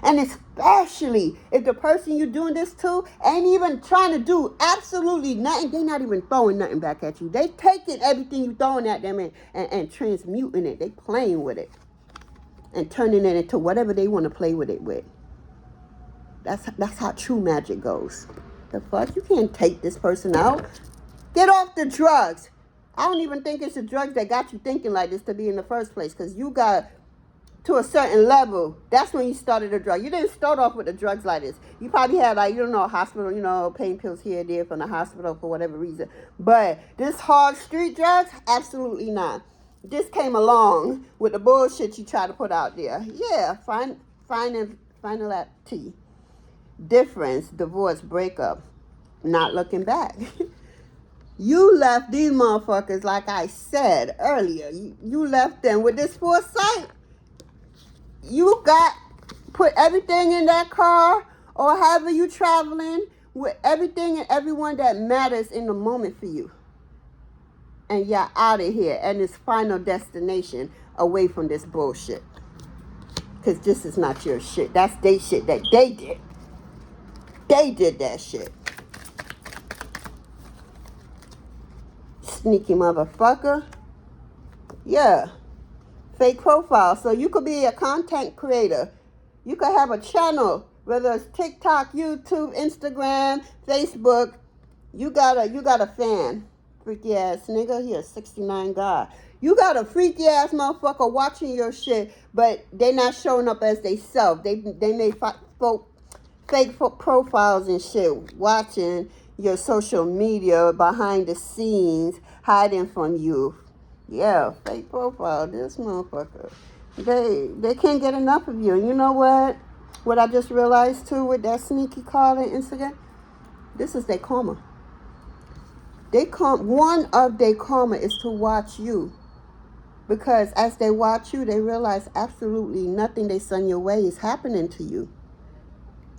And especially if the person you're doing this to ain't even trying to do absolutely nothing. They not even throwing nothing back at you. They taking everything you throwing at them and transmuting it. They playing with it. And turning it into whatever they want to play with it with. That's how true magic goes. The fuck? You can't take this person out. Get off the drugs. I don't even think it's the drugs that got you thinking like this to be in the first place. Because you got to a certain level, that's when you started the drug. You didn't start off with the drugs like this. You probably had hospital, pain pills here and there from the hospital for whatever reason. But this hard street drugs, absolutely not. This came along with the bullshit you try to put out there. Yeah, final at T. Difference, divorce, breakup, not looking back. You left these motherfuckers, like I said earlier. You left them with this foresight. You put everything in that car or however you traveling with everything and everyone that matters in the moment for you. And you're out of here and it's final destination away from this bullshit. Because this is not your shit. That's their shit that they did. They did that shit. Sneaky motherfucker. Yeah. Fake profile. So you could be a content creator. You could have a channel, whether it's TikTok, YouTube, Instagram, Facebook. You got a fan. Freaky ass nigga. He a 69 guy. You got a freaky ass motherfucker watching your shit, but they not showing up as they self. They made fake profiles and shit, watching your social media behind the scenes, hiding from you. Yeah, fake profile, this motherfucker. They can't get enough of you. And you know what? What I just realized too with that sneaky call and Instagram? This is their karma. One of their karma is to watch you. Because as they watch you, they realize absolutely nothing they send your way is happening to you.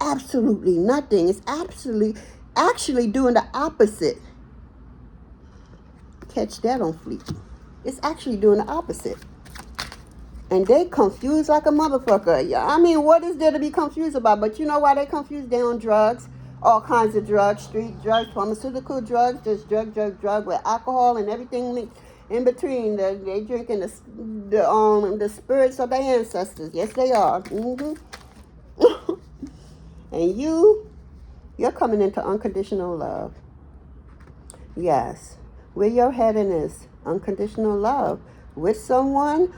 Absolutely nothing. It's actually doing the opposite. Catch that on fleek. It's actually doing the opposite. And they confused like a motherfucker. Yeah, I mean, what is there to be confused about? But you know why they confused? They on drugs. All kinds of drugs. Street drugs, pharmaceutical drugs. Just drug with alcohol and everything mixed in between. They drinking the spirits of their ancestors. Yes, they are. Mm-hmm. And you're coming into unconditional love. Yes. Where your heading is unconditional love with someone.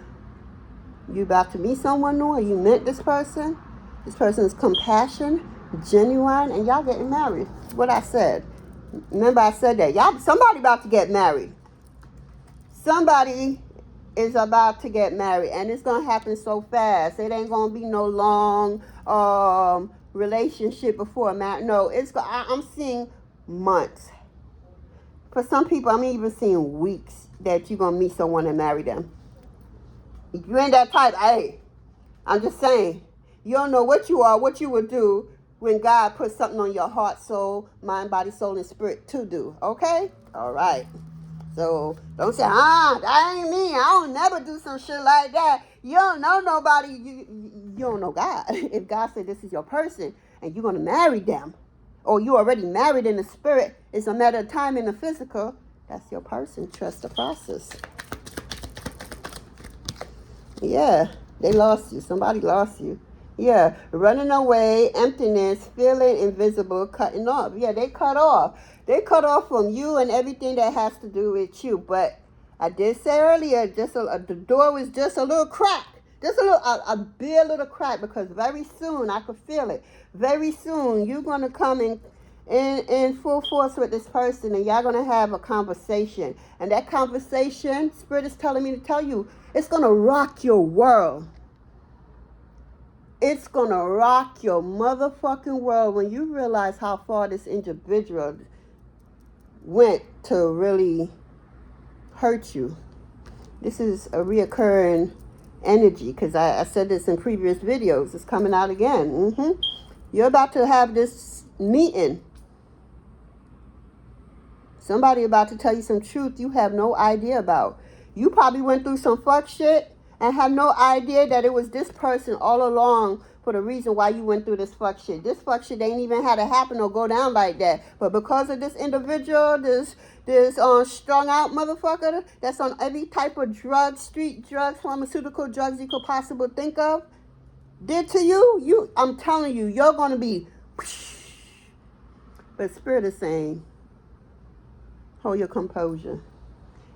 You about to meet someone new, or you met this person. This person is compassion, genuine, and y'all getting married. What I said. Remember I said that. Somebody about to get married. Somebody is about to get married, and it's gonna happen so fast. It ain't gonna be no long relationship before marriage. No, I'm seeing months. For some people, I'm even seeing weeks that you're going to meet someone and marry them. If you ain't that type, hey, I'm just saying, you don't know what you are, what you would do when God puts something on your heart, soul, mind, body, soul, and spirit to do. Okay? All right. So don't say, that ain't me. I don't never do some shit like that. You don't know nobody. You don't know God. If God said this is your person and you're going to marry them, or you already married in the spirit, it's a matter of time in the physical, that's your person. Trust the process. Yeah, they lost you. Somebody lost you. Yeah, running away, emptiness, feeling invisible, cutting off. Yeah, they cut off. They cut off from you and everything that has to do with you. But I did say earlier, the door was just a little crack. Just a bare little crack, because very soon, I could feel it. Very soon, you're going to come in full force with this person, and y'all gonna have a conversation. And that conversation, Spirit is telling me to tell you, it's gonna rock your world. It's gonna rock your motherfucking world when you realize how far this individual went to really hurt you. This is a reoccurring energy, because I said this in previous videos. It's coming out again. You're about to have this meeting. Somebody about to tell you some truth you have no idea about. You probably went through some fuck shit and had no idea that it was this person all along for the reason why you went through this fuck shit. This fuck shit ain't even had to happen or go down like that. But because of this individual, this strung out motherfucker that's on every type of drug, street drugs, pharmaceutical drugs you could possibly think of, did to you, I'm telling you, you're going to be... But Spirit is saying, hold your composure.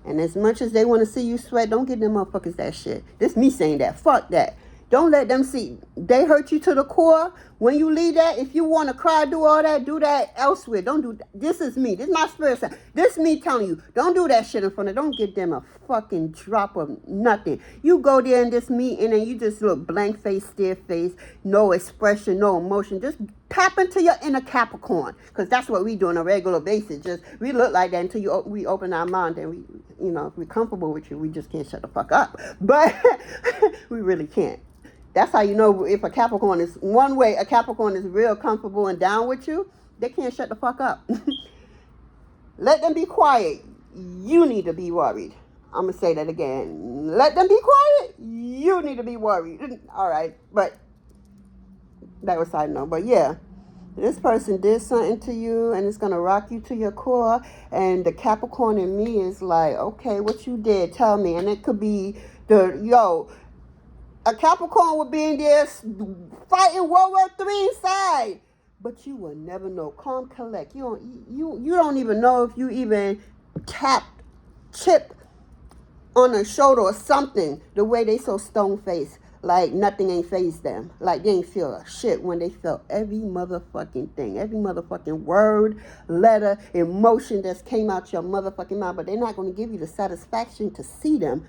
And as much as they want to see you sweat, don't give them motherfuckers that shit. This me saying that. Fuck that. Don't let them see. They hurt you to the core. When you leave that, if you want to cry, do all that, do that elsewhere. Don't do that. This is me. This is my spirit saying. This is me telling you. Don't do that shit in front of them. Don't give them a fucking drop of nothing. You go there in this meeting and you just look blank face, stare face, no expression, no emotion. Just tap into your inner Capricorn, because that's what we do on a regular basis. Just we look like that until we open our mind and we, if we're comfortable with you, we just can't shut the fuck up. But we really can't. That's how you know if a Capricorn is one way. A Capricorn is real comfortable and down with you. They can't shut the fuck up. Let them be quiet. You need to be worried. I'm gonna say that again. Let them be quiet. You need to be worried. All right, but that was side note. But yeah, this person did something to you, and it's gonna rock you to your core. And the Capricorn in me is like, okay, what you did? Tell me. And it could be a Capricorn would be in there fighting World War III inside. But you will never know. Calm, collect. You don't even know if you even chip on a shoulder or something. The way they so stone-faced. Like nothing ain't fazed them. Like they ain't feel a shit when they felt every motherfucking thing. Every motherfucking word, letter, emotion that came out your motherfucking mouth. But they're not going to give you the satisfaction to see them.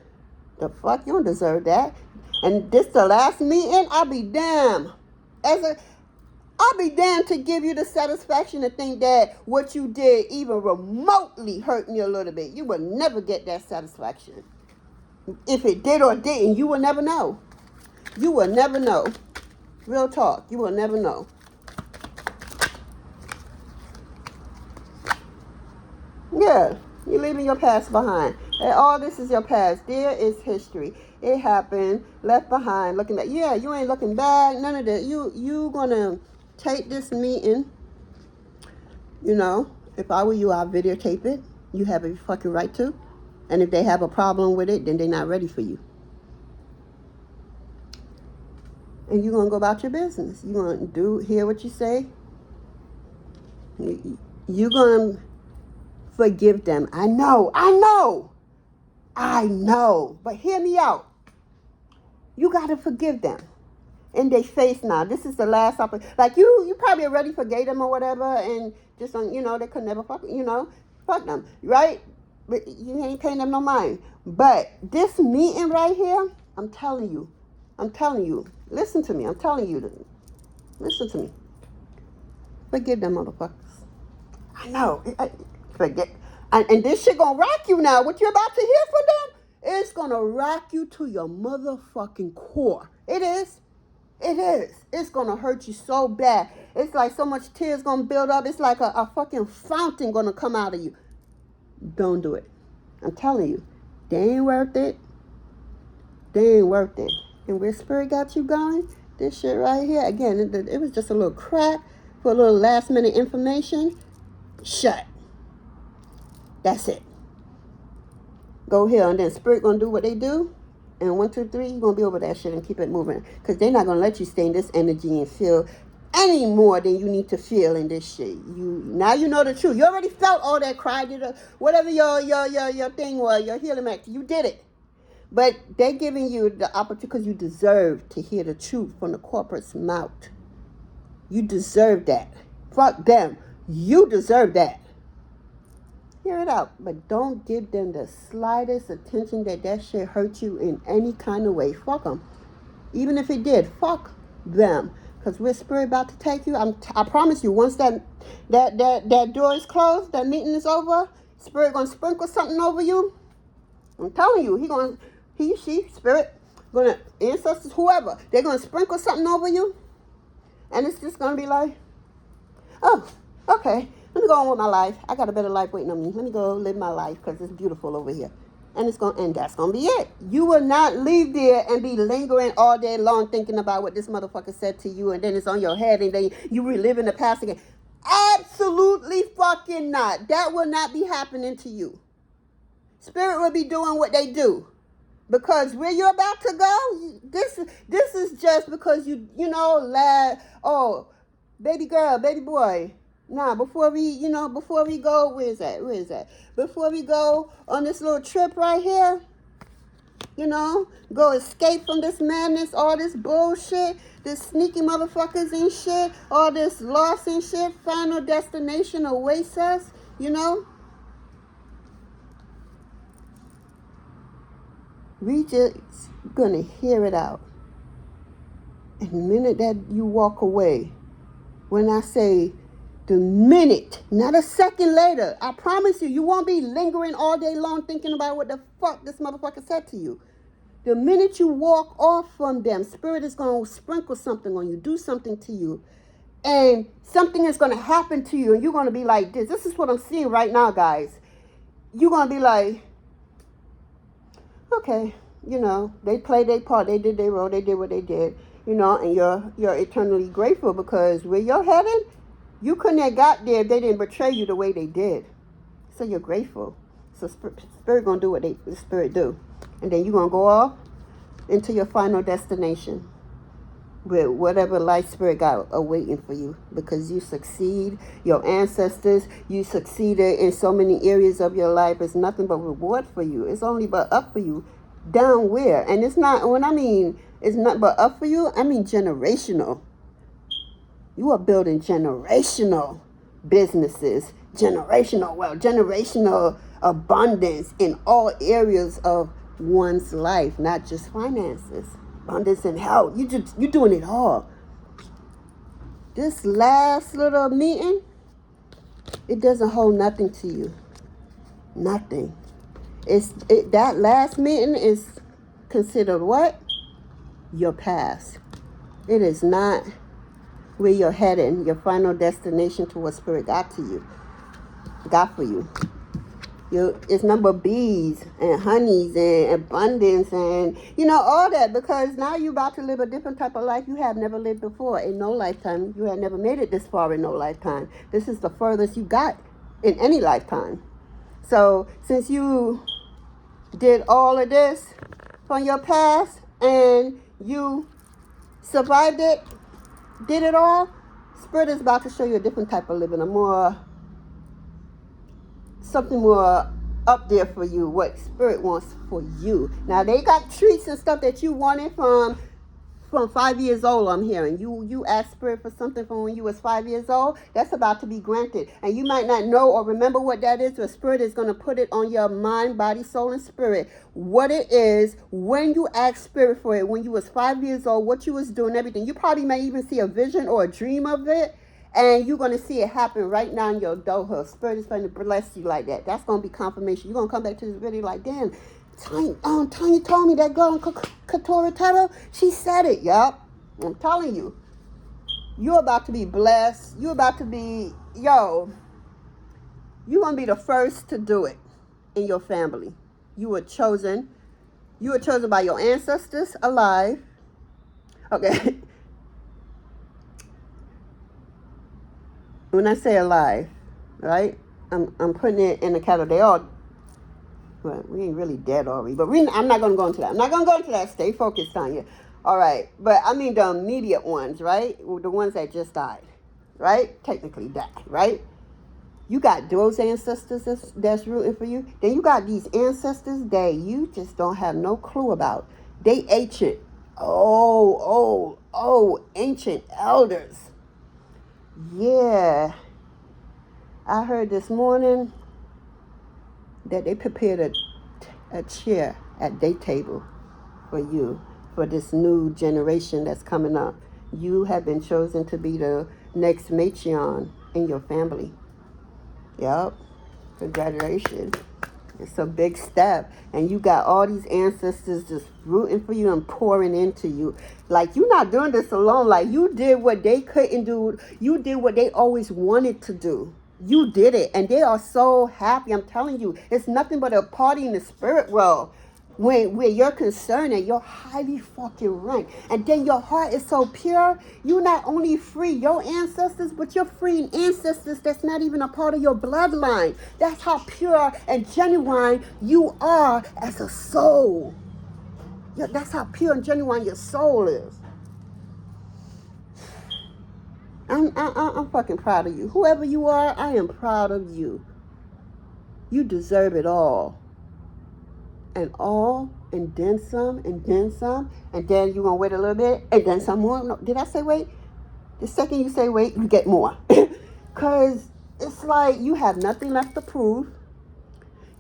The fuck? You don't deserve that. And this the last meeting? I'll be damned. I'll be damned to give you the satisfaction to think that what you did even remotely hurt me a little bit. You will never get that satisfaction. If it did or didn't, you will never know. You will never know. Real talk. You will never know. Yeah. You're leaving your past behind. And all this is your past. There is history. It happened. Left behind. Looking back. Yeah, you ain't looking back. None of that. You gonna take this meeting. If I were you, I'd videotape it. You have a fucking right to. And if they have a problem with it, then they're not ready for you. And you're going to go about your business. You're going to hear what you say. You're going to forgive them. I know. But hear me out. You got to forgive them. In their face now. This is the last opportunity. Like you probably already forgave them or whatever. And just, they could never fuck them. Right? But you ain't paying them no mind. But this meeting right here, I'm telling you. Listen to me. I'm telling you. Listen to me. Forgive them motherfuckers. I know. Forget. And this shit gonna rock you now. What you're about to hear from them, it's gonna rock you to your motherfucking core. It is. It's gonna hurt you so bad. It's like so much tears gonna build up. It's like a fucking fountain gonna come out of you. Don't do it. I'm telling you. They ain't worth it. And where spirit got you going, this shit right here, again, it was just a little crack for a little last minute information. Shut. That's it. Go here, and then spirit gonna do what they do. And 1, 2, 3, you're gonna be over that shit and keep it moving. Because they're not gonna let you stay in this energy and feel any more than you need to feel in this shit. Now you know the truth. You already felt all that cry, whatever your thing was, your healing act. You did it. But they're giving you the opportunity because you deserve to hear the truth from the corporate's mouth. You deserve that. Fuck them. You deserve that. Hear it out. But don't give them the slightest attention that shit hurt you in any kind of way. Fuck them. Even if it did, fuck them. Because we're spirit about to take you. I promise you, once that door is closed, that meeting is over, spirit gonna sprinkle something over you. I'm telling you, she, spirit, gonna, ancestors, whoever, they're gonna sprinkle something over you. And it's just gonna be like, oh, okay, let me go on with my life. I got a better life waiting on me. Let me go live my life because it's beautiful over here. And that's gonna be it. You will not leave there and be lingering all day long thinking about what this motherfucker said to you, and then it's on your head, and then you reliving the past again. Absolutely fucking not. That will not be happening to you. Spirit will be doing what they do. Because where you're about to go, this is just because you know, oh, baby girl, baby boy. Nah, before we go, where is that? Before we go on this little trip right here, go escape from this madness, all this bullshit, this sneaky motherfuckers and shit, all this loss and shit, final destination awaits us, We just gonna hear it out. And the minute that you walk away, when I say the minute, not a second later, I promise you, you won't be lingering all day long thinking about what the fuck this motherfucker said to you. The minute you walk off from them, spirit is going to sprinkle something on you, do something to you. And something is going to happen to you, and you're going to be like this. This is what I'm seeing right now, guys. You're going to be like, okay, they played their part. They did their role. They did what they did, and you're eternally grateful because where you're headed, you couldn't have got there if they didn't betray you the way they did. So you're grateful. So spirit going to do what the spirit do. And then you're going to go off into your final destination with whatever life spirit got awaiting for you. Because you succeed, your ancestors, you succeeded in so many areas of your life. It's nothing but reward for you. It's only but up for you. Down where? And it's not, when I mean it's not but up for you, I mean generational. You are building generational businesses, generational wealth, generational abundance in all areas of one's life, not just finances, abundance and health. You're doing it all. This last little meeting, it doesn't hold nothing to you. Nothing. That last meeting is considered what? Your past. It is not where you're heading, your final destination to what spirit got for you. It's number bees and honeys and abundance and, all that, because now you're about to live a different type of life you have never lived before in no lifetime. You had never made it this far in no lifetime. This is the furthest you got in any lifetime. So since you did all of this from your past and you survived it, did it all, spirit is about to show you a different type of living, something more up there for you, what spirit wants for you. Now they got treats and stuff that you wanted from 5 years old, I'm hearing. You asked spirit for something from when you was 5 years old. That's about to be granted. And you might not know or remember what that is, but spirit is going to put it on your mind, body, soul, and spirit. What it is when you ask spirit for it, when you was 5 years old, what you was doing, everything. You probably may even see a vision or a dream of it. And you're going to see it happen right now in your adulthood. Spirit is going to bless you like that. That's going to be confirmation. You're going to come back to this video like, damn, Tanya told me that girl in Quetrah Tarot, she said it, yup. I'm telling you. You're about to be blessed. You're about to be, you're going to be the first to do it in your family. You were chosen by your ancestors alive. Okay. When I say alive, right, I'm putting it in the category. They all, well, we ain't really dead, are we? But I'm not going to go into that. I'm not going to go into that. Stay focused on you. All right. But I mean the immediate ones, right? The ones that just died, right? Technically died, right? You got those ancestors that's rooting for you. Then you got these ancestors that you just don't have no clue about. They ancient. Oh, ancient elders. Yeah. I heard this morning that they prepared a chair at their table for you, for this new generation that's coming up. You have been chosen to be the next matriarch in your family. Yep. Congratulations. It's a big step. And you got all these ancestors just rooting for you and pouring into you. Like, you're not doing this alone. Like, you did what they couldn't do. You did what they always wanted to do. You did it. And they are so happy. I'm telling you, it's nothing but a party in the spirit world. Where you're concerned and you're highly fucking ranked. And then your heart is so pure. You not only free your ancestors, but you're freeing ancestors that's not even a part of your bloodline. That's how pure and genuine you are as a soul. That's how pure and genuine your soul is. I'm fucking proud of you. Whoever you are, I am proud of you. You deserve it all. And then some, and then some, and then you're going to wait a little bit, and then some more. No, did I say wait? The second you say wait, you get more. Because it's like you have nothing left to prove.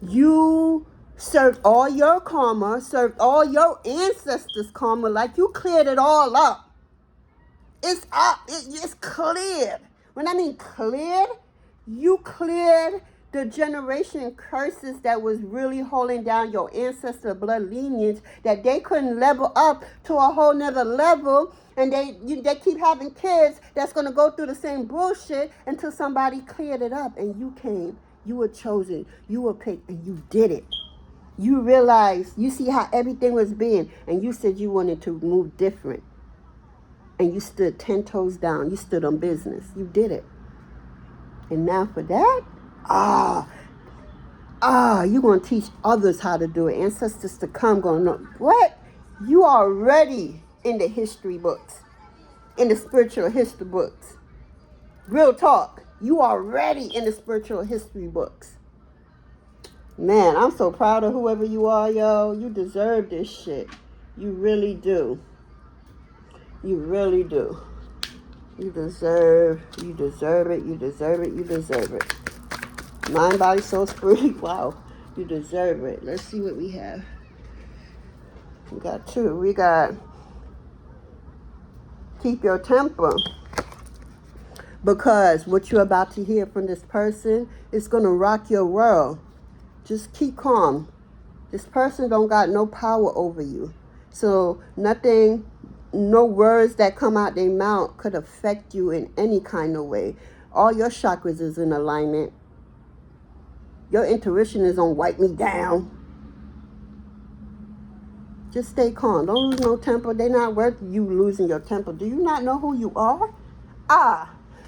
You served all your karma, served all your ancestors' karma, like you cleared it all up. It's up. It's cleared. When I mean cleared, you cleared the generation curses that was really holding down your ancestor blood lineage, that they couldn't level up to a whole nother level, and they keep having kids that's going to go through the same bullshit until somebody cleared it up. And you came, you were chosen, you were picked, and you did it. You realized, you see how everything was being, and you said you wanted to move different, and you stood 10 toes down. You stood on business. You did it. And now for that, you're going to teach others how to do it. Ancestors to come going, no, what? You are already in the history books, in the spiritual history books. Real talk. You are already in the spiritual history books. Man, I'm so proud of whoever you are, yo. You deserve this shit. You really do. You really do. You deserve it. You deserve it. You deserve it. Mind, body, soul, spirit. Wow. You deserve it. Let's see what we have. We got two. We got keep your temper. Because what you're about to hear from this person is going to rock your world. Just keep calm. This person don't got no power over you. So nothing, no words that come out their mouth could affect you in any kind of way. All your chakras is in alignment. Your intuition is on wipe me down. Just stay calm. Don't lose no temper. They're not worth you losing your temper. Do you not know who you are?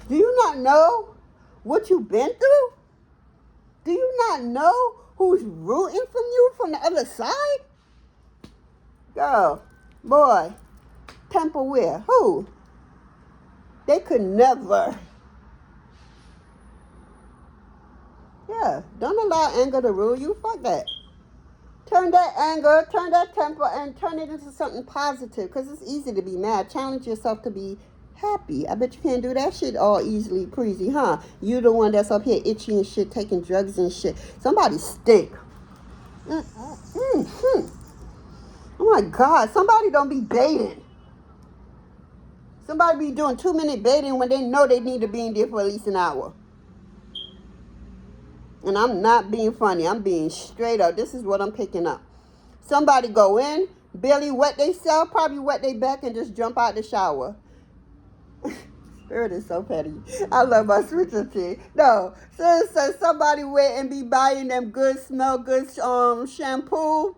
Do you not know what you've been through? Do you not know who's rooting from you from the other side? Girl, boy, temper where? Who? They could never. Yeah, don't allow anger to rule you. Fuck that. Turn that anger, turn that temper, and turn it into something positive. Because it's easy to be mad. Challenge yourself to be happy. I bet you can't do that shit all easily breezy, huh? You the one that's up here itchy and shit, taking drugs and shit. Somebody stink. Oh my God, somebody don't be baiting. Somebody be doing 2-minute baiting when they know they need to be in there for at least an hour. And I'm not being funny. I'm being straight up. This is what I'm picking up. Somebody go in, barely wet they self, probably wet they back, and just jump out the shower. Spirit is so petty. I love my spirituality. No. So somebody went and be buying them good, smell good shampoo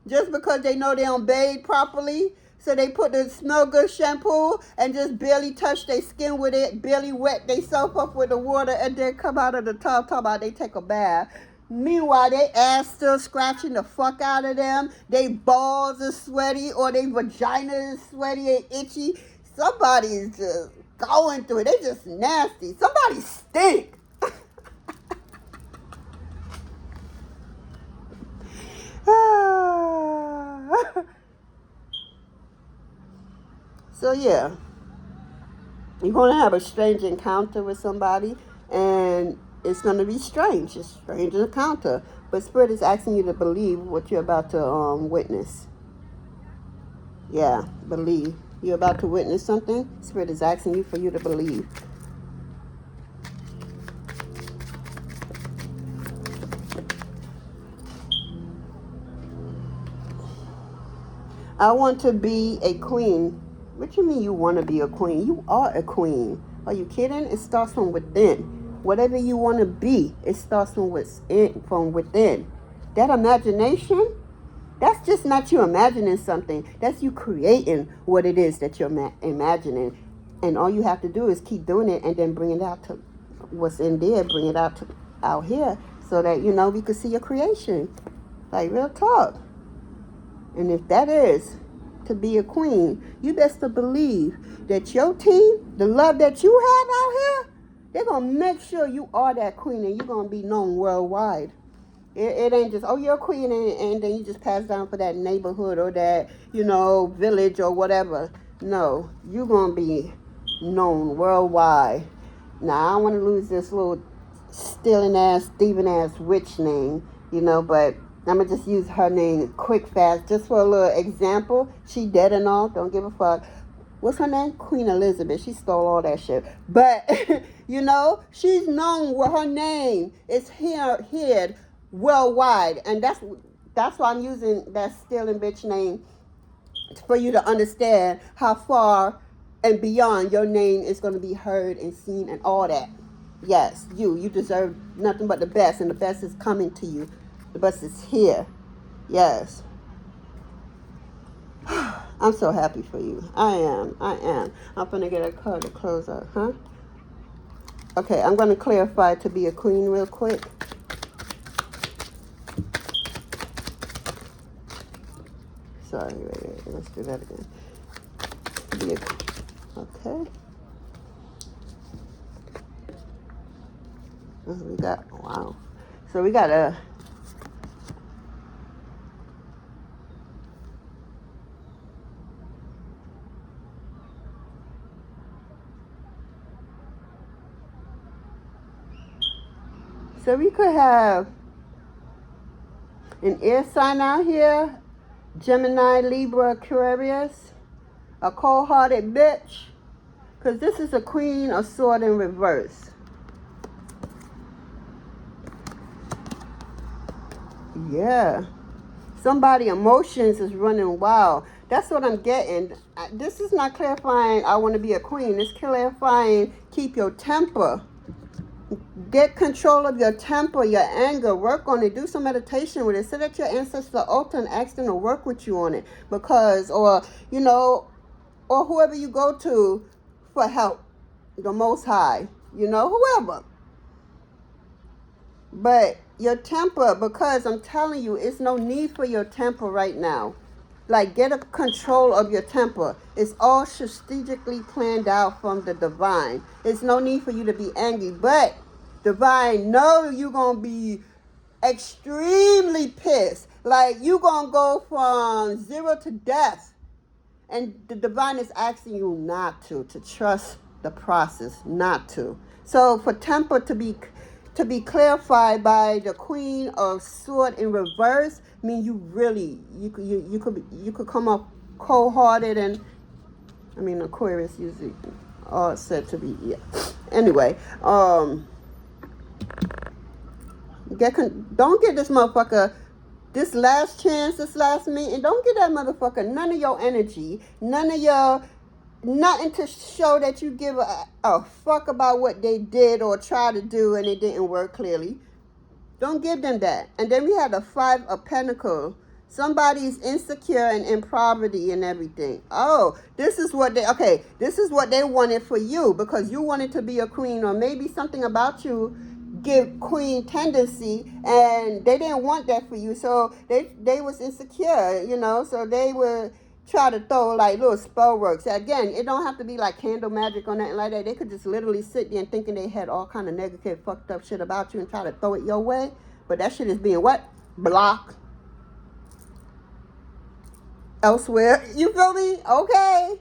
just because they know they don't bathe properly. So they put the smell good shampoo and just barely touch their skin with it, barely wet they self up with the water, and then come out of the tub, talk about they take a bath. Meanwhile, they ass still scratching the fuck out of them. They balls are sweaty, or they vagina is sweaty and itchy. Somebody is just going through it. They just nasty. Somebody stink. So yeah, you're going to have a strange encounter with somebody, and it's going to be strange. It's a strange encounter. But Spirit is asking you to believe what you're about to witness. Yeah, believe. You're about to witness something. Spirit is asking you for you to believe. I want to be a queen. What you mean you want to be a queen? You are a queen. Are you kidding? It starts from within. Whatever you want to be, it starts from within. That imagination, that's just not you imagining something. That's you creating what it is that you're imagining. And all you have to do is keep doing it and then bring it out to what's in there, bring it out here so that, you know, we could see your creation. Like, real talk. And if that is to be a queen, you best to believe that your team, the love that you have out here, they're going to make sure you are that queen and you're going to be known worldwide. It ain't just, oh, you're a queen and then you just pass down for that neighborhood or that, you know, village or whatever. No, you're going to be known worldwide. Now, I don't want to lose this little stealing ass, thieving ass witch name, you know, but I'm going to just use her name quick, fast, just for a little example. She dead and all. Don't give a fuck. What's her name? Queen Elizabeth. She stole all that shit. But, you know, she's known with her name is here worldwide. And that's why I'm using that stealing bitch name for you to understand how far and beyond your name is going to be heard and seen and all that. Yes, you deserve nothing but the best, and the best is coming to you. The best is here. Yes. I'm so happy for you. I am. I'm going to get a card to close out, huh? Okay, I'm going to clarify to be a queen real quick. Sorry, wait. Let's do that again. Okay. Wow. So we got a... So we could have an air sign out here, Gemini, Libra, Aquarius, a cold-hearted bitch, because this is a Queen of Swords in reverse. Yeah. Somebody emotions is running wild. That's what I'm getting. This is not clarifying I want to be a queen. It's clarifying keep your temper. Get control of your temper, your anger. Work on it. Do some meditation with it. Sit at your ancestor altar and ask them to work with you on it. Because, or, you know, or whoever you go to for help. The Most High. You know, whoever. But your temper, because I'm telling you, it's no need for your temper right now. Like, get a control of your temper. It's all strategically planned out from the divine. It's no need for you to be angry. But divine know you're going to be extremely pissed. Like, you're going to go from 0 to death. And the divine is asking you not to trust the process, not to. So for temper to be clarified by the Queen of Swords in reverse, I mean, you really, you could come up cold-hearted, and I mean, Aquarius usually are said to be, yeah. Anyway, don't get this motherfucker this last chance, this last meeting. Don't get that motherfucker none of your energy, none of your, nothing to show that you give a fuck about what they did or try to do and it didn't work clearly. Don't give them that. And then we had the 5 of Pentacles. Somebody's insecure and in poverty and everything. Oh, this is what they wanted for you because you wanted to be a queen, or maybe something about you give queen tendency and they didn't want that for you. So they was insecure, you know, so they would try to throw like little spell works. Again, it don't have to be like candle magic or nothing like that. They could just literally sit there and thinking they had all kind of negative fucked up shit about you and try to throw it your way. But that shit is being what? Blocked. Elsewhere. You feel me? Okay.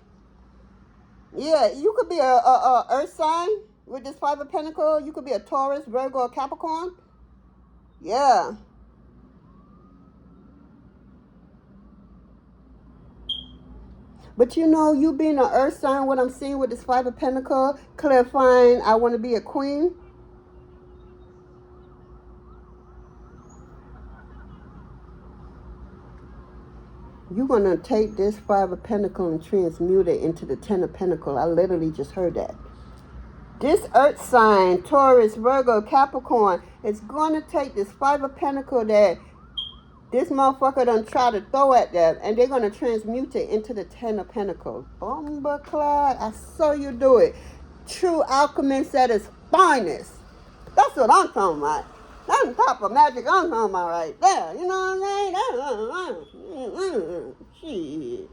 Yeah, you could be a earth sign. With this Five of Pentacles, you could be a Taurus, Virgo, or Capricorn. Yeah. But you know, you being an earth sign, what I'm seeing with this Five of Pentacles, clarifying I want to be a queen. You're going to take this Five of Pentacles and transmute it into the Ten of Pentacles. I literally just heard that. This earth sign, Taurus, Virgo, Capricorn, is going to take this Five of Pentacles that this motherfucker done try to throw at them, and they're going to transmute it into the Ten of Pentacles. Bumbleclad, I saw you do it. True alchemist at its finest. That's what I'm talking about. That's the type of magic I'm talking about right there. You know what I'm saying? Shit.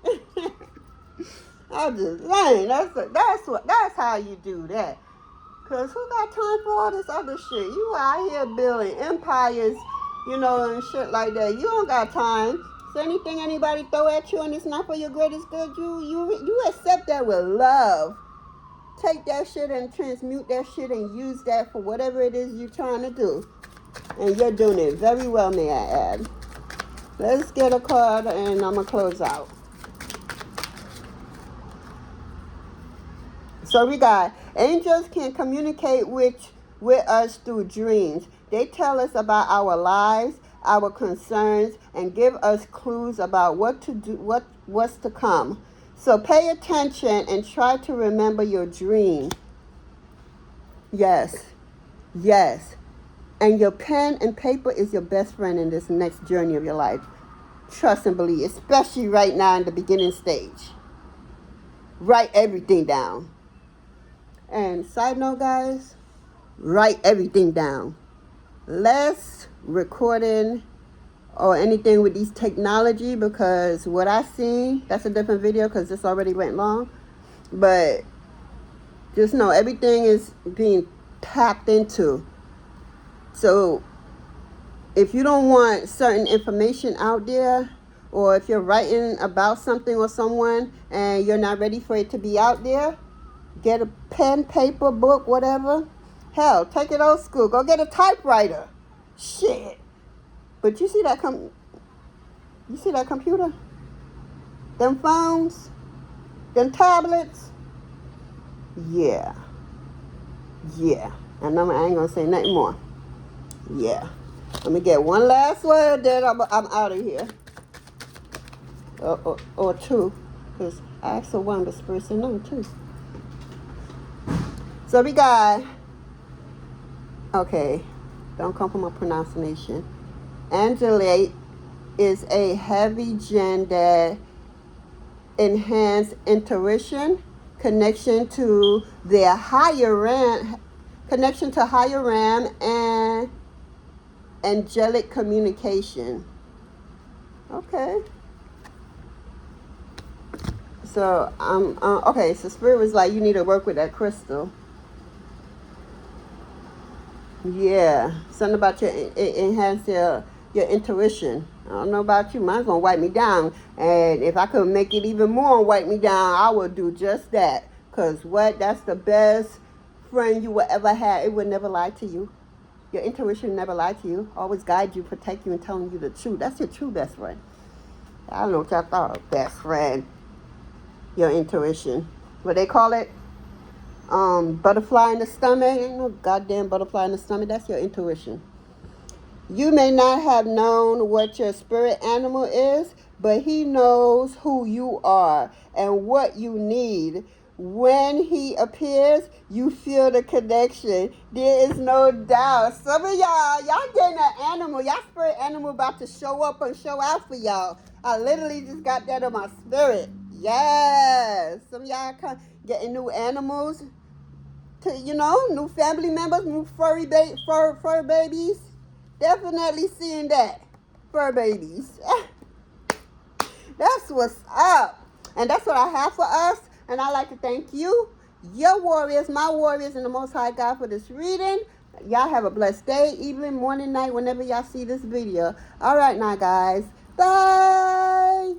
I'm just saying, that's how you do that. Cause who got time for all this other shit? You out here building empires, you know, and shit like that. You don't got time. So anything anybody throw at you and it's not for your greatest good, you accept that with love. Take that shit and transmute that shit and use that for whatever it is you're trying to do. And you're doing it very well, may I add. Let's get a card and I'm going to close out. So we got angels can communicate with us through dreams. They tell us about our lives, our concerns, and give us clues about what to do, what's to come. So pay attention and try to remember your dream. Yes. Yes. And your pen and paper is your best friend in this next journey of your life. Trust and believe, especially right now in the beginning stage. Write everything down. And side note, guys, write everything down. Less recording or anything with these technology, because what I see, that's a different video because this already went long. But just know everything is being tapped into. So if you don't want certain information out there, or if you're writing about something or someone and you're not ready for it to be out there, get a pen, paper, book, whatever. Hell, take it old school. Go get a typewriter. Shit. But you see that computer? Them phones? Them tablets? Yeah. Yeah. And I ain't gonna say nothing more. Yeah. Let me get one last word, then I'm out of here. Or two. Because I asked for one, but Spirit said no, two. So we got, okay, don't come from my pronunciation. Angelic is a heavy gem that enhance intuition, connection to their higher realm, and angelic communication. Okay. So okay. So Spirit was like, you need to work with that crystal. Yeah, something about enhance your intuition. I don't know about you, mine's gonna wipe me down. And if I could make it even more and wipe me down, I would do just that. Cause that's the best friend you will ever have. It would never lie to you. Your intuition never lie to you. Always guide you, protect you, and telling you the truth. That's your true best friend. I don't know what y'all thought of best friend. Your intuition. What they call it? Butterfly in the stomach. Ain't no goddamn butterfly in the stomach. That's your intuition. You may not have known what your spirit animal is, but he knows who you are and what you need. When he appears, you feel the connection. There is no doubt. Some of y'all getting an animal. Y'all spirit animal about to show up and show out for y'all. I literally just got that in my spirit. Yes. Some of y'all getting new animals. New family members, new fur babies. Definitely seeing that. Fur babies. That's what's up. And that's what I have for us. And I'd like to thank you, your warriors, my warriors, and the Most High God for this reading. Y'all have a blessed day, evening, morning, night, whenever y'all see this video. All right now, guys. Bye.